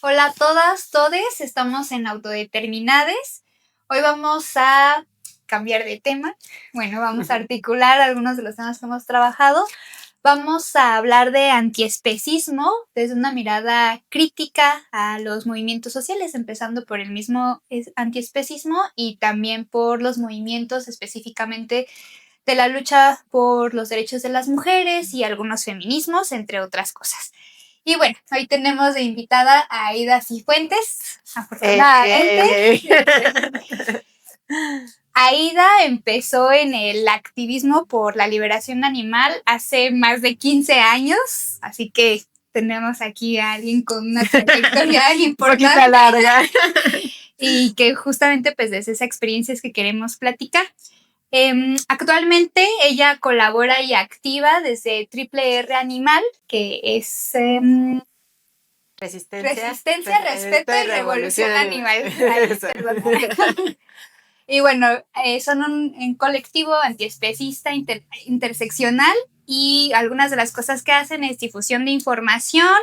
Hola a todas, todes, estamos en Autodeterminades. Hoy vamos a cambiar de tema. Bueno, vamos a articular algunos de los temas que hemos trabajado. Vamos a hablar de antiespecismo desde una mirada crítica a los movimientos sociales, empezando por el mismo antiespecismo y también por los movimientos específicamente de la lucha por los derechos de las mujeres y algunos feminismos, entre otras cosas. Y bueno, hoy tenemos de invitada a Aida Cifuentes, afortunadamente. Aida empezó en el activismo por la liberación animal hace más de 15 años, así que tenemos aquí a alguien con una trayectoria importante. Larga. Y que justamente pues desde esa experiencia es que queremos platicar. Actualmente ella colabora y activa desde Triple R Animal, que es Resistencia, Respeto y Revolución Animal. Y bueno, son un colectivo antiespecista interseccional y algunas de las cosas que hacen es difusión de información,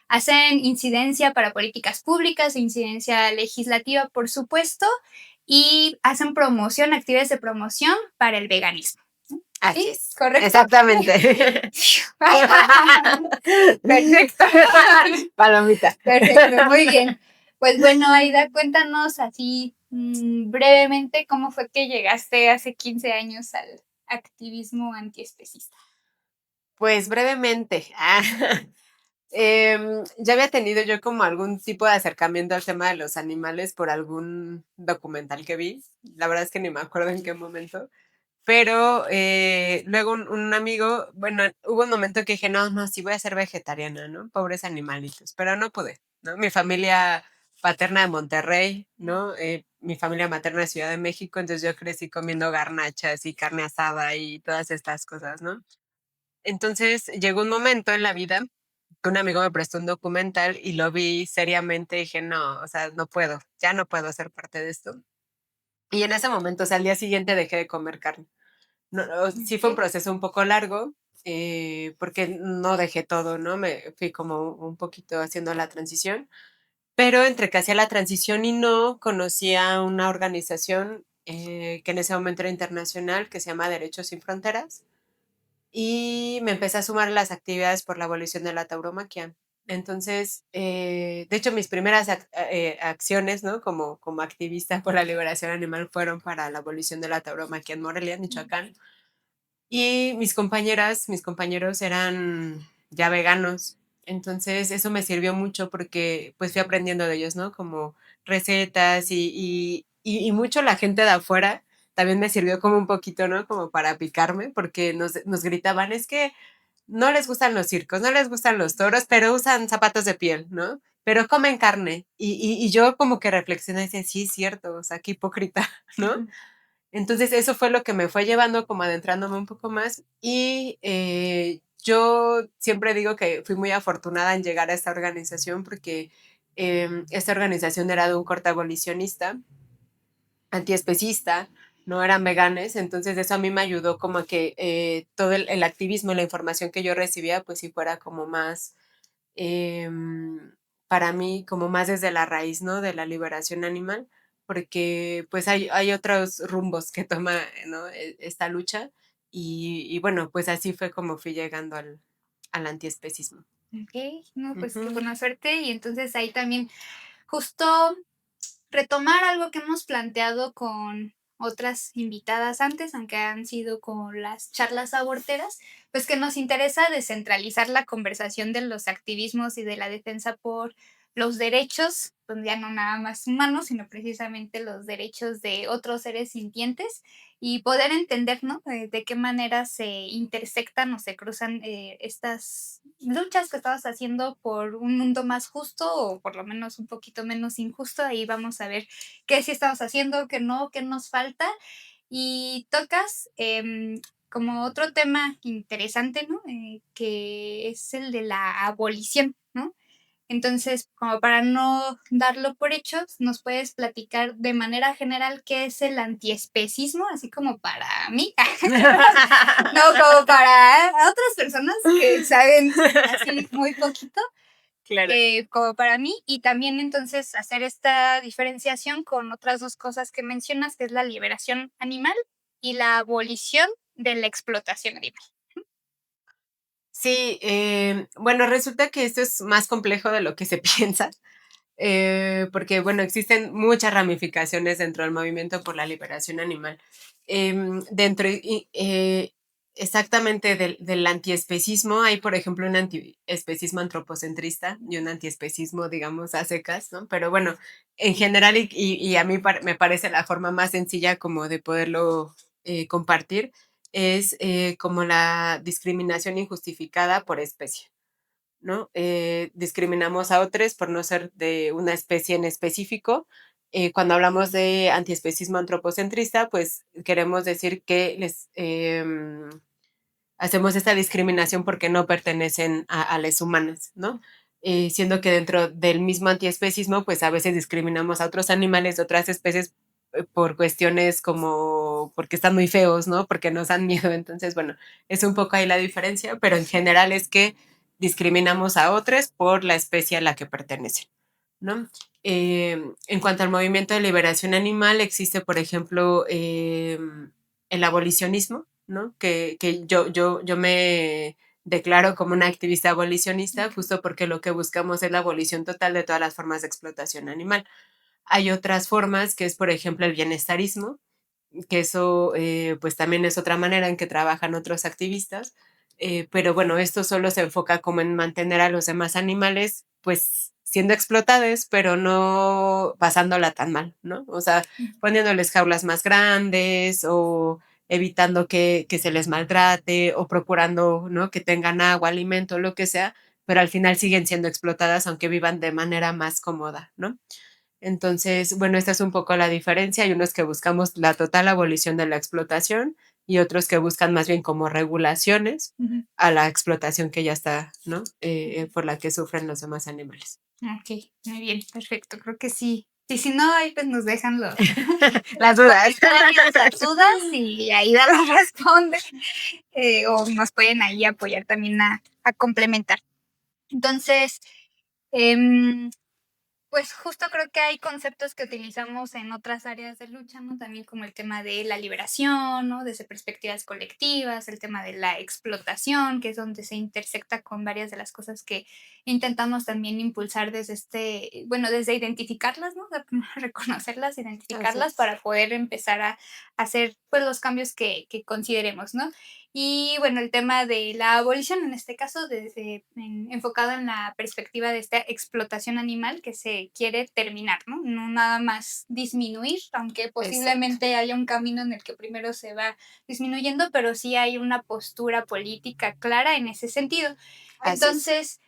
hacen incidencia para políticas públicas, incidencia legislativa, por supuesto, y hacen promoción, actividades de promoción para el veganismo. Así ¿Sí? es. ¿Correcto? Exactamente. Perfecto. Palomita. Perfecto, muy bien. Pues bueno, Aida, cuéntanos así brevemente cómo fue que llegaste hace 15 años al activismo antiespecista. Pues brevemente. Ya había tenido yo como algún tipo de acercamiento al tema de los animales por algún documental que vi. La verdad es que ni me acuerdo en qué momento. Pero luego un amigo, bueno, hubo un momento que dije, no, sí voy a ser vegetariana, ¿no? Pobres animalitos, pero no pude, ¿no? Mi familia paterna de Monterrey, ¿no? Mi familia materna de Ciudad de México, entonces yo crecí comiendo garnachas y carne asada y todas estas cosas, ¿no? Entonces llegó un momento en la vida que un amigo me prestó un documental y lo vi seriamente y dije, no, o sea, no puedo, ya no puedo ser parte de esto. Y en ese momento, o sea, al día siguiente dejé de comer carne. No, sí fue un proceso un poco largo, porque no dejé todo, ¿no? Me fui como un poquito haciendo la transición, pero entre que hacía la transición y no, conocí a una organización que en ese momento era internacional, que se llama Derechos Sin Fronteras, y me empecé a sumar a las actividades por la abolición de la tauromaquia. Entonces, de hecho, mis primeras acciones, ¿no? Como activista por la liberación animal fueron para la abolición de la tauromaquia en Morelia, en Michoacán. Y mis compañeros eran ya veganos. Entonces eso me sirvió mucho porque pues fui aprendiendo de ellos, ¿no? Como recetas y mucho la gente de afuera también me sirvió como un poquito, ¿no? Como para picarme porque nos gritaban, es que no les gustan los circos, no les gustan los toros, pero usan zapatos de piel, ¿no? Pero comen carne. Y yo como que reflexioné y decía, sí, es cierto, o sea, qué hipócrita, ¿no? Entonces eso fue lo que me fue llevando como adentrándome un poco más y yo siempre digo que fui muy afortunada en llegar a esta organización porque esta organización era de un corte abolicionista, antiespecista, no eran veganes, entonces eso a mí me ayudó como a que todo el activismo y la información que yo recibía pues sí fuera como más, eh, para mí, como más desde la raíz, ¿no? De la liberación animal, porque pues hay otros rumbos que toma, ¿no? Esta lucha y bueno, pues así fue como fui llegando al antiespecismo. Ok, no, pues qué Ujú. buena suerte. Y entonces ahí también justo retomar algo que hemos planteado con otras invitadas antes, aunque han sido con las charlas aborteras, pues que nos interesa descentralizar la conversación de los activismos y de la defensa por los derechos, pues ya no nada más humanos, sino precisamente los derechos de otros seres sintientes y poder entender, ¿no? De qué manera se intersectan o se cruzan estas luchas que estamos haciendo por un mundo más justo o por lo menos un poquito menos injusto. Ahí vamos a ver qué sí estamos haciendo, qué no, qué nos falta. Y tocas como otro tema interesante, ¿no? Que es el de la abolición, ¿no? Entonces, como para no darlo por hecho, ¿nos puedes platicar de manera general qué es el antiespecismo? Así como para mí. No, como para otras personas que saben así muy poquito. Claro. como para mí, y también entonces hacer esta diferenciación con otras dos cosas que mencionas, que es la liberación animal y la abolición de la explotación animal. Sí, bueno, resulta que esto es más complejo de lo que se piensa, porque, bueno, existen muchas ramificaciones dentro del movimiento por la liberación animal. Dentro, exactamente del antiespecismo, hay, por ejemplo, un antiespecismo antropocentrista y un antiespecismo, digamos, a secas, ¿no? Pero bueno, en general, y a mí me parece la forma más sencilla como de poderlo compartir, es como la discriminación injustificada por especie. ¿No? Discriminamos a otros por no ser de una especie en específico. Cuando hablamos de antiespecismo antropocentrista, pues queremos decir que les hacemos esta discriminación porque no pertenecen a las humanas, ¿no? Siendo que dentro del mismo antiespecismo, pues a veces discriminamos a otros animales de otras especies por cuestiones como porque están muy feos, ¿no? Porque nos dan miedo. Entonces, bueno, es un poco ahí la diferencia, pero en general es que discriminamos a otros por la especie a la que pertenecen, ¿no? En cuanto al movimiento de liberación animal, existe, por ejemplo, el abolicionismo, ¿no? Que yo me declaro como una activista abolicionista justo porque lo que buscamos es la abolición total de todas las formas de explotación animal. Hay otras formas, que es, por ejemplo, el bienestarismo, que eso pues también es otra manera en que trabajan otros activistas, pero bueno, esto solo se enfoca como en mantener a los demás animales pues siendo explotados, pero no pasándola tan mal, ¿no? O sea, poniéndoles jaulas más grandes o evitando que se les maltrate o procurando, ¿no? Que tengan agua, alimento, lo que sea, pero al final siguen siendo explotadas aunque vivan de manera más cómoda, ¿no? Entonces, bueno, esta es un poco la diferencia. Hay unos que buscamos la total abolición de la explotación y otros que buscan más bien como regulaciones a la explotación que ya está, ¿no? Por la que sufren los demás animales. Ok, muy bien, perfecto. Creo que sí. Y si no, ahí pues nos dejan Las dudas. las dudas y Aida las responde. O nos pueden ahí apoyar también a complementar. Entonces, pues justo creo que hay conceptos que utilizamos en otras áreas de lucha, ¿no? También como el tema de la liberación, ¿no? Desde perspectivas colectivas, el tema de la explotación, que es donde se intersecta con varias de las cosas que intentamos también impulsar desde bueno, desde identificarlas, ¿no? De reconocerlas, identificarlas para poder empezar a hacer pues los cambios que consideremos, ¿no? Y bueno, el tema de la abolición, en este caso, enfocado en la perspectiva de esta explotación animal que se quiere terminar, ¿no? No nada más disminuir, aunque posiblemente haya un camino en el que primero se va disminuyendo, pero sí hay una postura política clara en ese sentido. Entonces,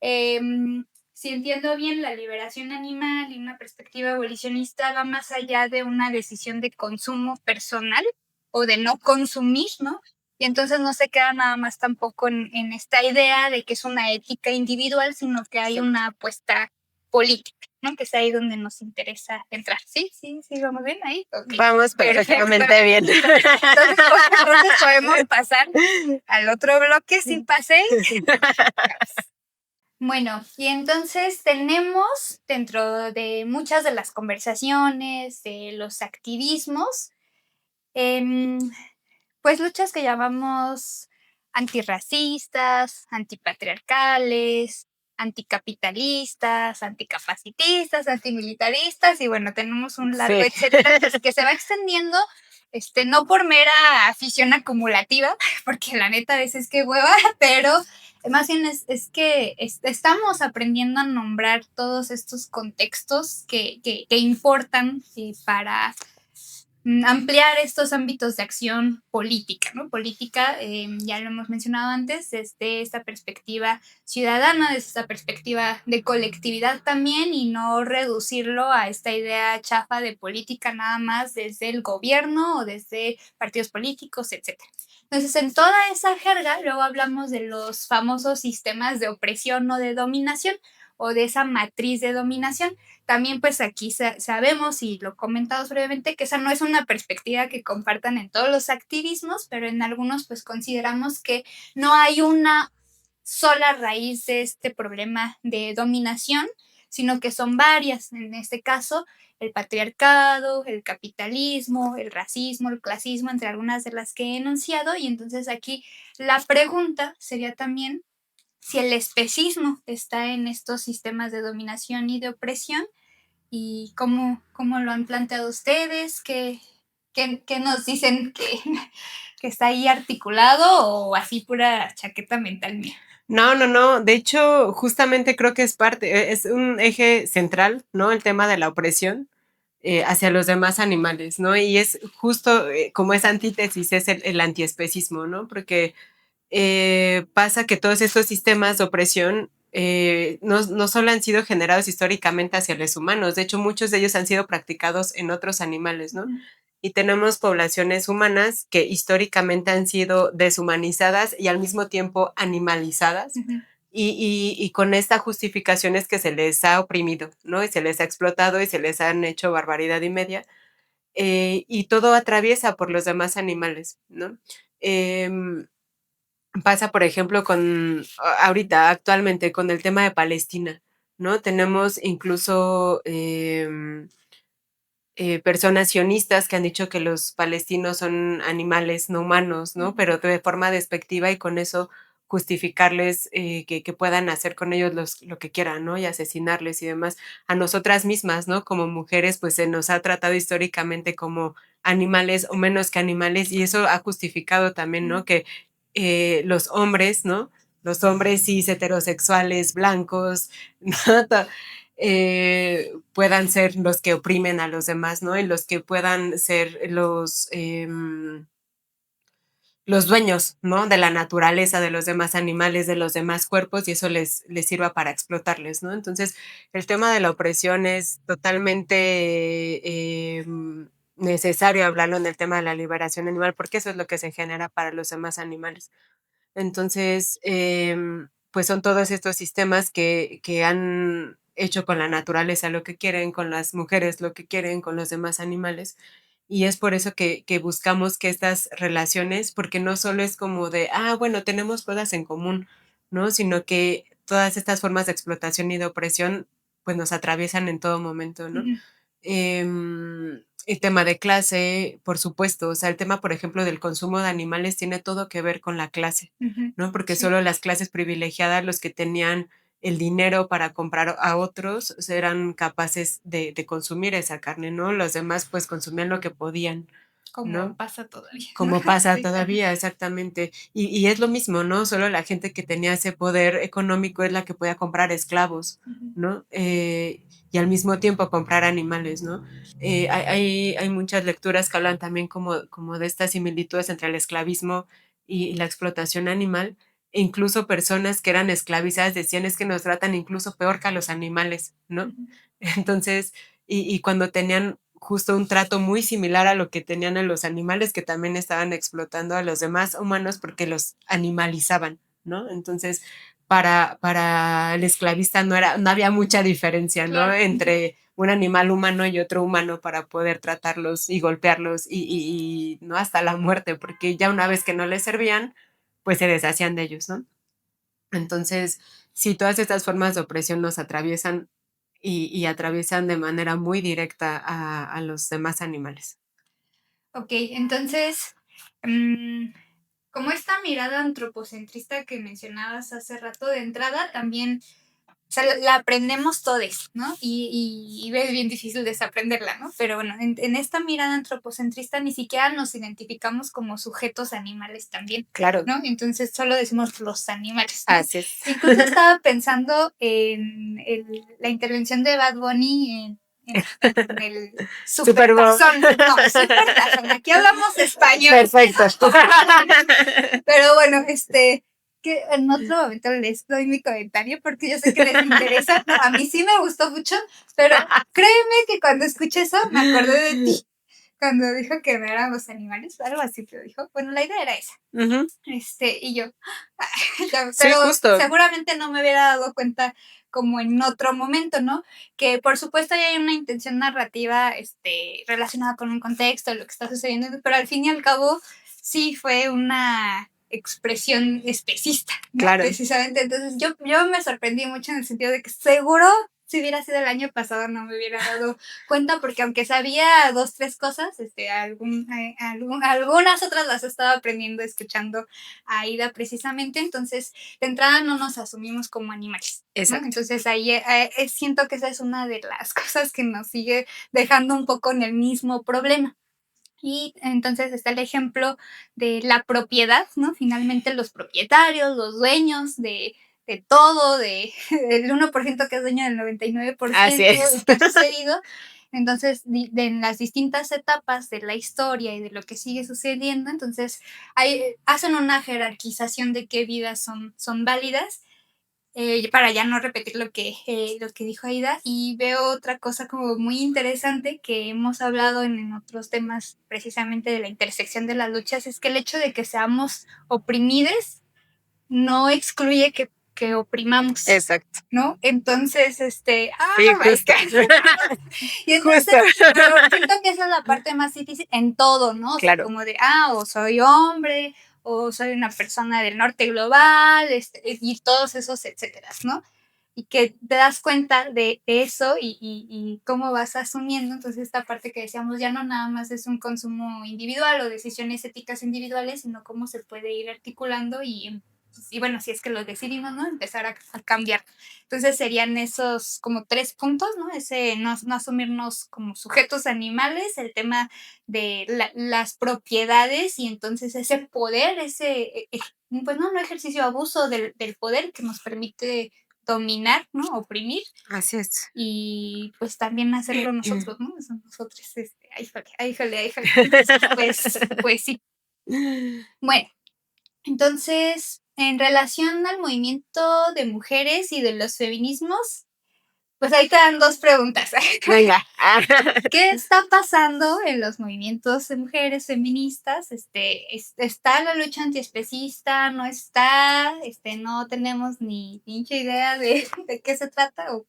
si entiendo bien, la liberación animal y una perspectiva abolicionista va más allá de una decisión de consumo personal o de no consumir, ¿no? Y entonces no se queda nada más tampoco en esta idea de que es una ética individual, sino que hay una apuesta política, ¿no? Que es ahí donde nos interesa entrar. ¿Sí? ¿Sí? ¿Sí? ¿Vamos bien ahí? Okay. Vamos perfectamente bien. Entonces podemos pasar al otro bloque si pasé. Bueno, y entonces tenemos dentro de muchas de las conversaciones, de los activismos, pues luchas que llamamos antirracistas, antipatriarcales, anticapitalistas, anticapacitistas, antimilitaristas, y bueno, tenemos un largo etcétera que se va extendiendo, no por mera afición acumulativa, porque la neta a veces que hueva, pero más bien es que estamos aprendiendo a nombrar todos estos contextos que importan para ampliar estos ámbitos de acción política, ¿no? Política, ya lo hemos mencionado antes, desde esta perspectiva ciudadana, desde esta perspectiva de colectividad también, y no reducirlo a esta idea chafa de política nada más desde el gobierno o desde partidos políticos, etc. Entonces, en toda esa jerga, luego hablamos de los famosos sistemas de opresión o de dominación, o de esa matriz de dominación. También pues aquí sabemos, y lo comentamos brevemente, que esa no es una perspectiva que compartan en todos los activismos, pero en algunos pues consideramos que no hay una sola raíz de este problema de dominación, sino que son varias. En este caso, el patriarcado, el capitalismo, el racismo, el clasismo, entre algunas de las que he enunciado. Y entonces aquí la pregunta sería también si el especismo está en estos sistemas de dominación y de opresión y cómo lo han planteado ustedes, qué nos dicen que está ahí articulado o así pura chaqueta mental mía. No. De hecho, justamente creo que es parte, es un eje central, ¿no? El tema de la opresión hacia los demás animales, ¿no? Y es justo como esa antítesis, es el antiespecismo, ¿no? Porque pasa que todos estos sistemas de opresión no solo han sido generados históricamente hacia los humanos, de hecho muchos de ellos han sido practicados en otros animales, ¿no? Y tenemos poblaciones humanas que históricamente han sido deshumanizadas y al mismo tiempo animalizadas. Y con esta justificación es que se les ha oprimido, ¿no? Y se les ha explotado y se les han hecho barbaridad y media. Y todo atraviesa por los demás animales, ¿no? Pasa, por ejemplo, ahorita, actualmente, con el tema de Palestina, ¿no? Tenemos incluso personas sionistas que han dicho que los palestinos son animales no humanos, ¿no? Pero de forma despectiva y con eso justificarles que puedan hacer con ellos lo que quieran, ¿no? Y asesinarles y demás. A nosotras mismas, ¿no? Como mujeres, pues se nos ha tratado históricamente como animales o menos que animales y eso ha justificado también, ¿no? Que los hombres, ¿no? Los hombres cis heterosexuales, blancos, ¿no? Puedan ser los que oprimen a los demás, ¿no? Y los que puedan ser los dueños, ¿no? De la naturaleza, de los demás animales, de los demás cuerpos, y eso les sirva para explotarles, ¿no? Entonces, el tema de la opresión es totalmente necesario hablarlo en el tema de la liberación animal, porque eso es lo que se genera para los demás animales. Entonces, pues son todos estos sistemas que han hecho con la naturaleza lo que quieren, con las mujeres lo que quieren, con los demás animales. Y es por eso que buscamos que estas relaciones, porque no solo es como de, bueno, tenemos cosas en común, ¿no? Sino que todas estas formas de explotación y de opresión, pues nos atraviesan en todo momento, ¿no? El tema de clase, por supuesto, o sea, el tema, por ejemplo, del consumo de animales tiene todo que ver con la clase, ¿no? Porque Sí. solo las clases privilegiadas, los que tenían el dinero para comprar a otros, eran capaces de consumir esa carne, ¿no? Los demás, pues, consumían lo que podían, Como ¿no? pasa todavía. Como pasa Sí. todavía, exactamente. Y es lo mismo, ¿no? Solo la gente que tenía ese poder económico es la que podía comprar esclavos, ¿no? Y al mismo tiempo comprar animales, ¿no? Hay muchas lecturas que hablan también como de estas similitudes entre el esclavismo y la explotación animal. E incluso personas que eran esclavizadas decían es que nos tratan incluso peor que a los animales, ¿no? Entonces, y cuando tenían justo un trato muy similar a lo que tenían a los animales que también estaban explotando a los demás humanos porque los animalizaban, ¿no? Entonces, para el esclavista no había mucha diferencia, ¿no? Claro. Entre un animal humano y otro humano para poder tratarlos y golpearlos no hasta la muerte, porque ya una vez que no les servían, pues se deshacían de ellos, ¿no? Entonces, sí, todas estas formas de opresión nos atraviesan y atraviesan de manera muy directa a los demás animales. Ok, entonces, como esta mirada antropocentrista que mencionabas hace rato de entrada, también, o sea, la aprendemos todos, ¿no? Y es bien difícil desaprenderla, ¿no? Pero bueno, en esta mirada antropocentrista ni siquiera nos identificamos como sujetos animales también, Claro. ¿no? Entonces solo decimos los animales, ¿no? Así es. Incluso estaba pensando en la intervención de Bad Bunny en el Super Bowl. Supertazón. No, Supertazón. Aquí hablamos español. Perfecto. Pero bueno, que en otro momento les doy mi comentario porque yo sé que les interesa. No, a mí sí me gustó mucho, pero créeme que cuando escuché eso me acordé de ti. Cuando dijo que no eran los animales, algo así que dijo. Bueno, la idea era esa. Y yo, pero Sí, justo. seguramente no me hubiera dado cuenta como en otro momento, ¿no? Que por supuesto ya hay una intención narrativa relacionada con un contexto, lo que está sucediendo, pero al fin y al cabo sí fue una expresión especista, ¿no? Claro. Precisamente. Entonces yo me sorprendí mucho en el sentido de que seguro si hubiera sido el año pasado no me hubiera dado cuenta, porque aunque sabía 2, 3 cosas, algunas otras las estaba aprendiendo escuchando a Aida precisamente. Entonces, de entrada no nos asumimos como animales, ¿no? Exacto. Entonces ahí siento que esa es una de las cosas que nos sigue dejando un poco en el mismo problema. Y entonces está el ejemplo de la propiedad, ¿no? Finalmente los propietarios, los dueños de todo, el 1% que es dueño del 99% Así es. que ha sucedido. Entonces, en las distintas etapas de la historia y de lo que sigue sucediendo, entonces hacen una jerarquización de qué vidas son válidas, para ya no repetir lo que dijo Aida. Y veo otra cosa como muy interesante que hemos hablado en otros temas precisamente de la intersección de las luchas, es que el hecho de que seamos oprimides no excluye que oprimamos. Exacto. ¿No? Entonces, sí, justo. Y entonces, pero siento que esa es la parte más difícil en todo, ¿no? O sea, Claro. como de, o soy hombre, o soy una persona del norte global, y todos esos etcéteras, ¿no? Y que te das cuenta de eso y cómo vas asumiendo. Entonces, esta parte que decíamos ya no nada más es un consumo individual o decisiones éticas individuales, sino cómo se puede ir articulando y bueno, si es que lo decidimos, ¿no? Empezar a cambiar. Entonces serían esos como 3 puntos, ¿no? Ese no asumirnos como sujetos animales, el tema de las propiedades y entonces ese poder, pues no ejercicio, abuso del poder que nos permite dominar, ¿no? Oprimir. Así es. Y pues también hacerlo nosotros, ¿no? Nosotros, híjole. Pues sí. Bueno, entonces, en relación al movimiento de mujeres y de los feminismos, pues ahí te dan 2 preguntas. Venga. ¿Qué está pasando en los movimientos de mujeres feministas? ¿Está la lucha antiespecista? ¿No está? No tenemos ni pinche idea de qué se trata, o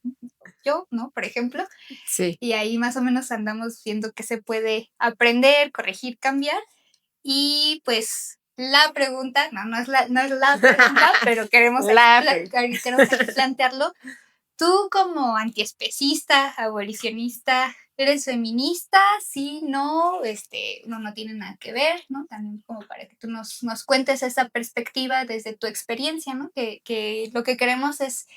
yo, ¿no? Por ejemplo. Sí. Y ahí más o menos andamos viendo qué se puede aprender, corregir, cambiar. Y pues la pregunta, no es la pregunta, pero queremos plantearlo. Tú como antiespecista, abolicionista, ¿eres feminista? Sí, no, no tiene nada que ver, ¿no? También como para que tú nos cuentes esa perspectiva desde tu experiencia, ¿no? Que lo que queremos es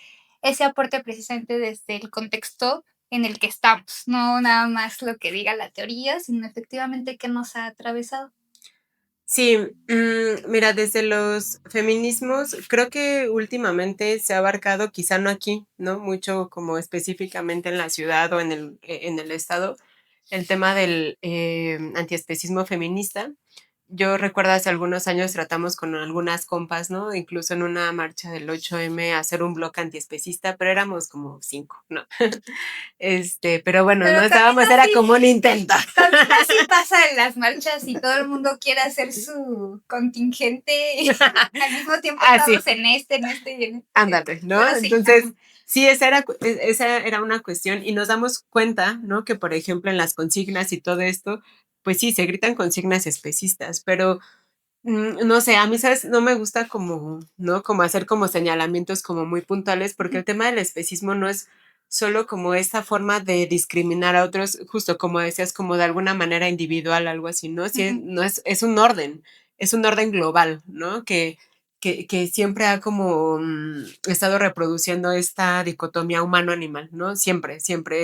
ese aporte precisamente desde el contexto en el que estamos, no nada más lo que diga la teoría, sino efectivamente qué nos ha atravesado. Sí, mira, desde los feminismos, creo que últimamente se ha abarcado, quizá no aquí, ¿no? Mucho como específicamente en la ciudad o en el estado, el tema del antiespecismo feminista. Yo recuerdo hace algunos años tratamos con algunas compas, ¿no? Incluso en una marcha del 8M hacer un bloque antiespecista, pero éramos como 5, ¿no? Pero bueno, Pero no estábamos, era como un intento. También así pasa en las marchas y todo el mundo quiere hacer su contingente y al mismo tiempo estamos en este y en este. Ándale, ¿no? Pero sí, entonces, sí, esa era una cuestión y nos damos cuenta, ¿no? Que, por ejemplo, en las consignas y todo esto, pues sí, se gritan consignas especistas, pero no sé, a mí, ¿sabes? No me gusta como, ¿no? Como hacer como señalamientos como muy puntuales, porque el tema del especismo no es solo como esta forma de discriminar a otros, justo como decías, como de alguna manera individual, algo así, ¿no? Sí, no es un orden global, ¿no? Que siempre ha como estado reproduciendo esta dicotomía humano-animal, ¿no? Siempre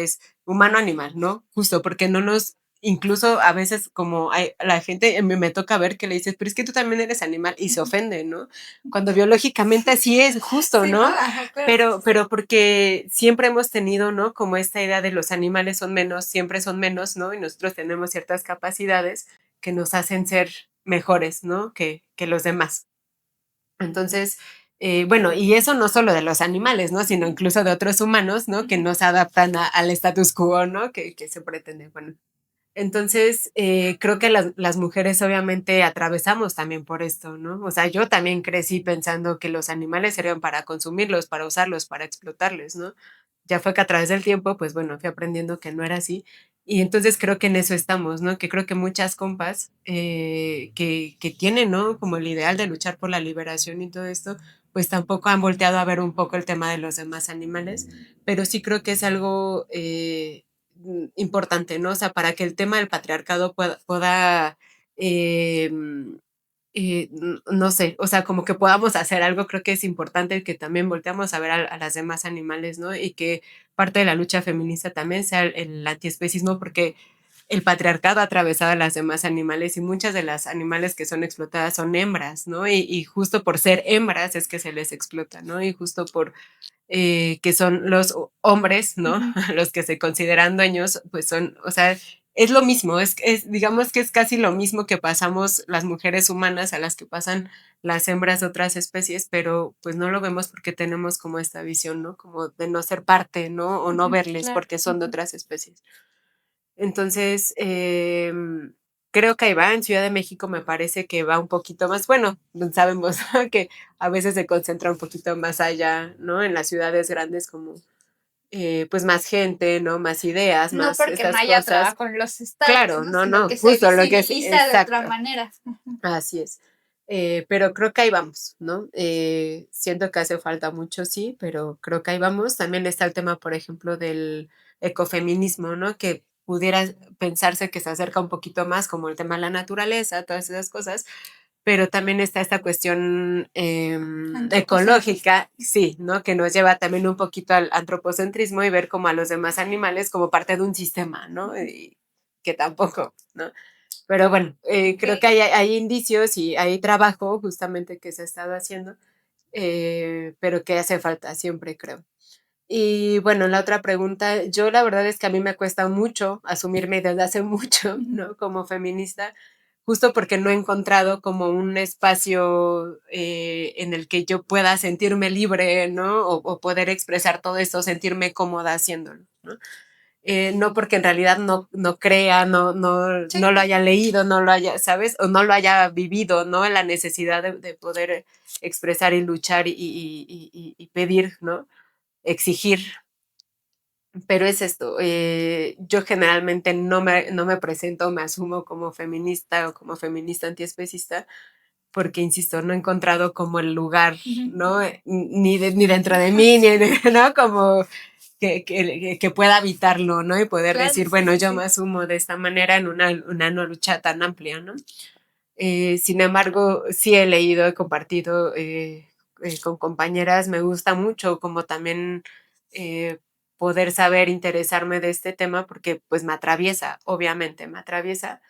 es humano-animal, ¿no? Justo porque no nos, incluso a veces como la gente me toca ver que le dices, pero es que tú también eres animal y se ofende, ¿no? Cuando biológicamente así es, justo, sí, ¿no? Ajá, claro. Pero porque siempre hemos tenido, ¿no? Como esta idea de los animales son menos, siempre son menos, ¿no? Y nosotros tenemos ciertas capacidades que nos hacen ser mejores, ¿no? Que los demás. Entonces, bueno, y eso no solo de los animales, ¿no? Sino incluso de otros humanos, ¿no? Que no se adaptan al status quo, ¿no? Que se pretende, bueno. Entonces, creo que las mujeres obviamente atravesamos también por esto, ¿no? O sea, yo también crecí pensando que los animales serían para consumirlos, para usarlos, para explotarles, ¿no? ya fue que a través del tiempo, pues bueno, fui aprendiendo que no era así. Y entonces creo que en eso estamos, ¿no? Que creo que muchas compas que tienen, ¿no? Como el ideal de luchar por la liberación y todo esto, pues tampoco han volteado a ver un poco el tema de los demás animales, pero sí creo que es algo importante, ¿no? O sea, para que el tema del patriarcado pueda eh, no sé, o sea, como que podamos hacer algo, creo que es importante que también volteamos a ver a las demás animales, ¿no? Y que parte de la lucha feminista también sea el antiespecismo, porque el patriarcado ha atravesado a las demás animales y muchas de las animales que son explotadas son hembras, ¿no? Y justo por ser hembras es que se les explota, ¿no? Y justo por que son los hombres, ¿no? Ujú. Los que se consideran dueños, pues son, o sea, es lo mismo, digamos que es casi lo mismo que pasamos las mujeres humanas a las que pasan las hembras de otras especies, pero pues no lo vemos porque tenemos como esta visión, ¿no? Como de no ser parte, ¿no? O no Ujú, verles claro. porque son de otras especies. Entonces, creo que ahí va, en Ciudad de México me parece que va un poquito más, bueno, sabemos que a veces se concentra un poquito más allá, ¿no? En las ciudades grandes como, pues más gente, ¿no? Más ideas, No más porque no estas haya cosas. trabajo en los estados, Claro, ¿no? no, Sino no, que se justo lo que es, visibiliza de otra exacto, manera. Ujú. así es. Pero creo que ahí vamos, ¿no? Siento que hace falta mucho, sí, pero creo que ahí vamos. También está el tema, por ejemplo, del ecofeminismo, ¿no? Que pudiera pensarse que se acerca un poquito más como el tema de la naturaleza, todas esas cosas, pero también está esta cuestión Antropocéntrico. ecológica, sí, ¿no? Que nos lleva también un poquito al antropocentrismo y ver como a los demás animales como parte de un sistema, ¿no? Y que tampoco, ¿no? Pero bueno, creo que Ok. hay indicios y hay trabajo justamente que se ha estado haciendo, pero que hace falta siempre, creo. Y bueno, la otra pregunta, yo la verdad es que a mí me cuesta mucho asumirme desde hace mucho, Ujú. ¿no? Como feminista, justo porque no he encontrado como un espacio en el que yo pueda sentirme libre, ¿no? O poder expresar todo esto, sentirme cómoda haciéndolo, ¿no? No porque en realidad no crea, no Sí. lo haya leído, no lo haya, ¿sabes? O no lo haya vivido, ¿no? La necesidad de poder expresar y luchar y pedir, ¿no? Exigir. Pero es esto, yo generalmente no me presento, me asumo como feminista o como feminista antiespecista, porque, insisto, no he encontrado como el lugar, Ujú. ¿no? Ni dentro de mí, ¿no? Como que pueda habitarlo, ¿no? Y poder Claro, decir, sí, bueno, sí, yo me sí. asumo de esta manera en una no lucha tan amplia, ¿no? Sin embargo, sí he leído, he compartido con compañeras, me gusta mucho como también eh, poder saber interesarme de este tema porque pues me atraviesa, obviamente me atraviesa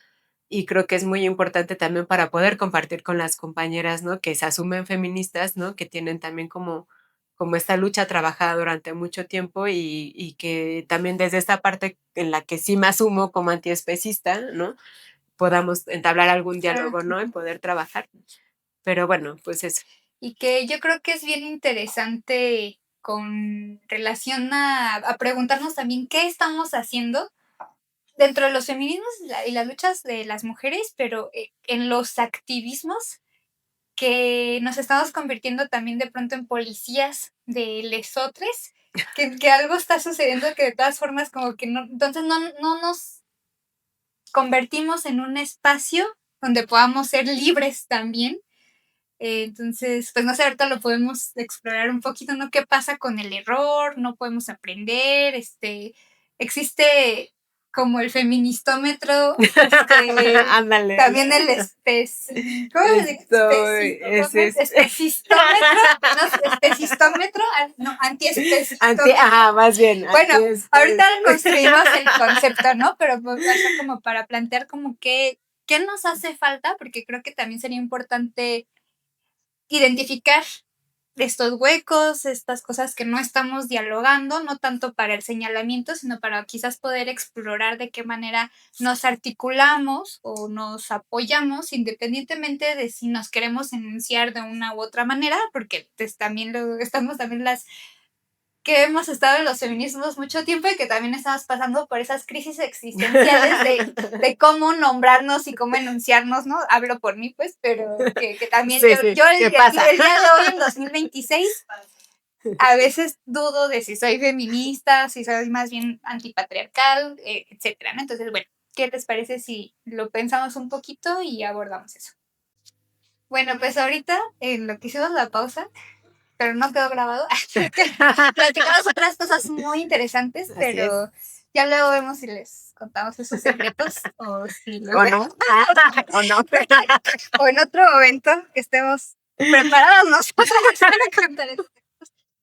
y creo que es muy importante también para poder compartir con las compañeras, ¿no? Que se asumen feministas, ¿no? Que tienen también como esta lucha trabajada durante mucho tiempo y que también desde esta parte en la que sí me asumo como antiespecista, ¿no? Podamos entablar algún Claro. diálogo, ¿no? Y poder trabajar. Pero bueno, pues eso. Y que yo creo que es bien interesante con relación a preguntarnos también qué estamos haciendo dentro de los feminismos y las luchas de las mujeres, pero en los activismos que nos estamos convirtiendo también de pronto en policías de lesotres, que algo está sucediendo que de todas formas como que no, entonces no nos convertimos en un espacio donde podamos ser libres también. Entonces, pues no sé, ahorita lo podemos explorar un poquito, ¿no? ¿Qué pasa con el error? No podemos aprender, existe como el feministómetro, Ándale. también el ¿cómo se dice? Esto es Especistómetro, no, especistómetro, no, antiespecistómetro. más bien, Bueno, anti ahorita construimos el concepto, ¿no? Pero pues, o sea, como para plantear como qué nos hace falta, porque creo que también sería importante identificar estos huecos, estas cosas que no estamos dialogando, no tanto para el señalamiento, sino para quizás poder explorar de qué manera nos articulamos o nos apoyamos, independientemente de si nos queremos enunciar de una u otra manera, porque pues, también estamos también las que hemos estado en los feminismos mucho tiempo y que también estamos pasando por esas crisis existenciales de cómo nombrarnos y cómo enunciarnos, ¿no? Hablo por mí, pues, pero que también Sí, sí, yo ¿qué pasa? el día de hoy, en 2026, a veces dudo de si soy feminista, si soy más bien antipatriarcal, etcétera, ¿no? Entonces, bueno, ¿qué les parece si lo pensamos un poquito y abordamos eso? Bueno, pues ahorita en lo que hicimos la pausa, pero no quedó grabado, platicamos otras cosas muy interesantes, Así es. pero ya luego vemos si les contamos esos secretos o si los ¿O no? ¿O no? o en otro momento que estemos preparados nosotros para contar esto.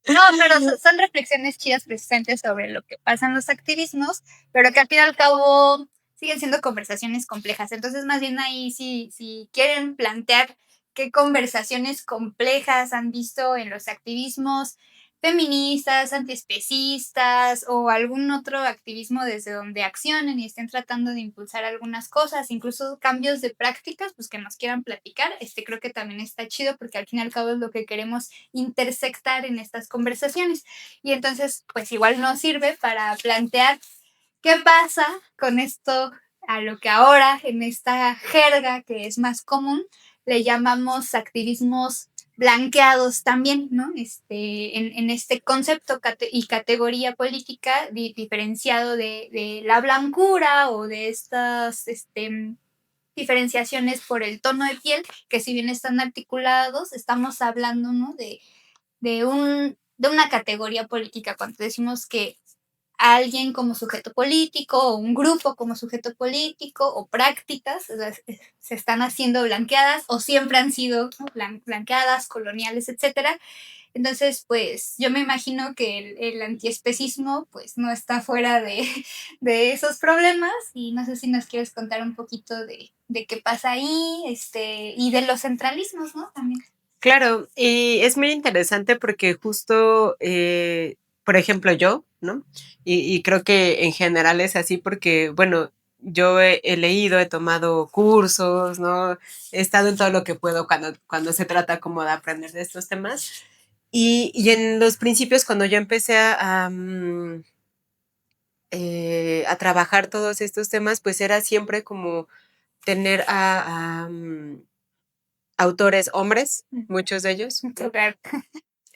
No, pero son reflexiones chidas precisamente sobre lo que pasa en los activismos, pero que al fin y al cabo siguen siendo conversaciones complejas. Entonces, más bien ahí si quieren plantear qué conversaciones complejas han visto en los activismos feministas, antiespecistas o algún otro activismo desde donde accionen y estén tratando de impulsar algunas cosas, incluso cambios de prácticas, pues que nos quieran platicar, creo que también está chido porque al fin y al cabo es lo que queremos intersectar en estas conversaciones. Y entonces, pues igual nos sirve para plantear qué pasa con esto a lo que ahora en esta jerga que es más común le llamamos activismos blanqueados también, ¿no? En este concepto y categoría política diferenciado de la blancura o de estas diferenciaciones por el tono de piel, que si bien están articulados, estamos hablando, ¿no? De una categoría política, cuando decimos que alguien como sujeto político o un grupo como sujeto político o prácticas se están haciendo blanqueadas o siempre han sido, ¿no? Blanqueadas, coloniales, etcétera. Entonces, pues yo me imagino que el antiespecismo pues no está fuera de esos problemas y no sé si nos quieres contar un poquito de qué pasa ahí y de los centralismos, ¿no? También. Claro, y es muy interesante porque justo, por ejemplo, yo, ¿no? Y creo que en general es así porque, bueno, yo he leído, he tomado cursos, ¿no? He estado en todo lo que puedo cuando se trata como de aprender de estos temas. Y en los principios, cuando yo empecé a trabajar todos estos temas, pues era siempre como tener a autores hombres, muchos de ellos, ¿no? Claro.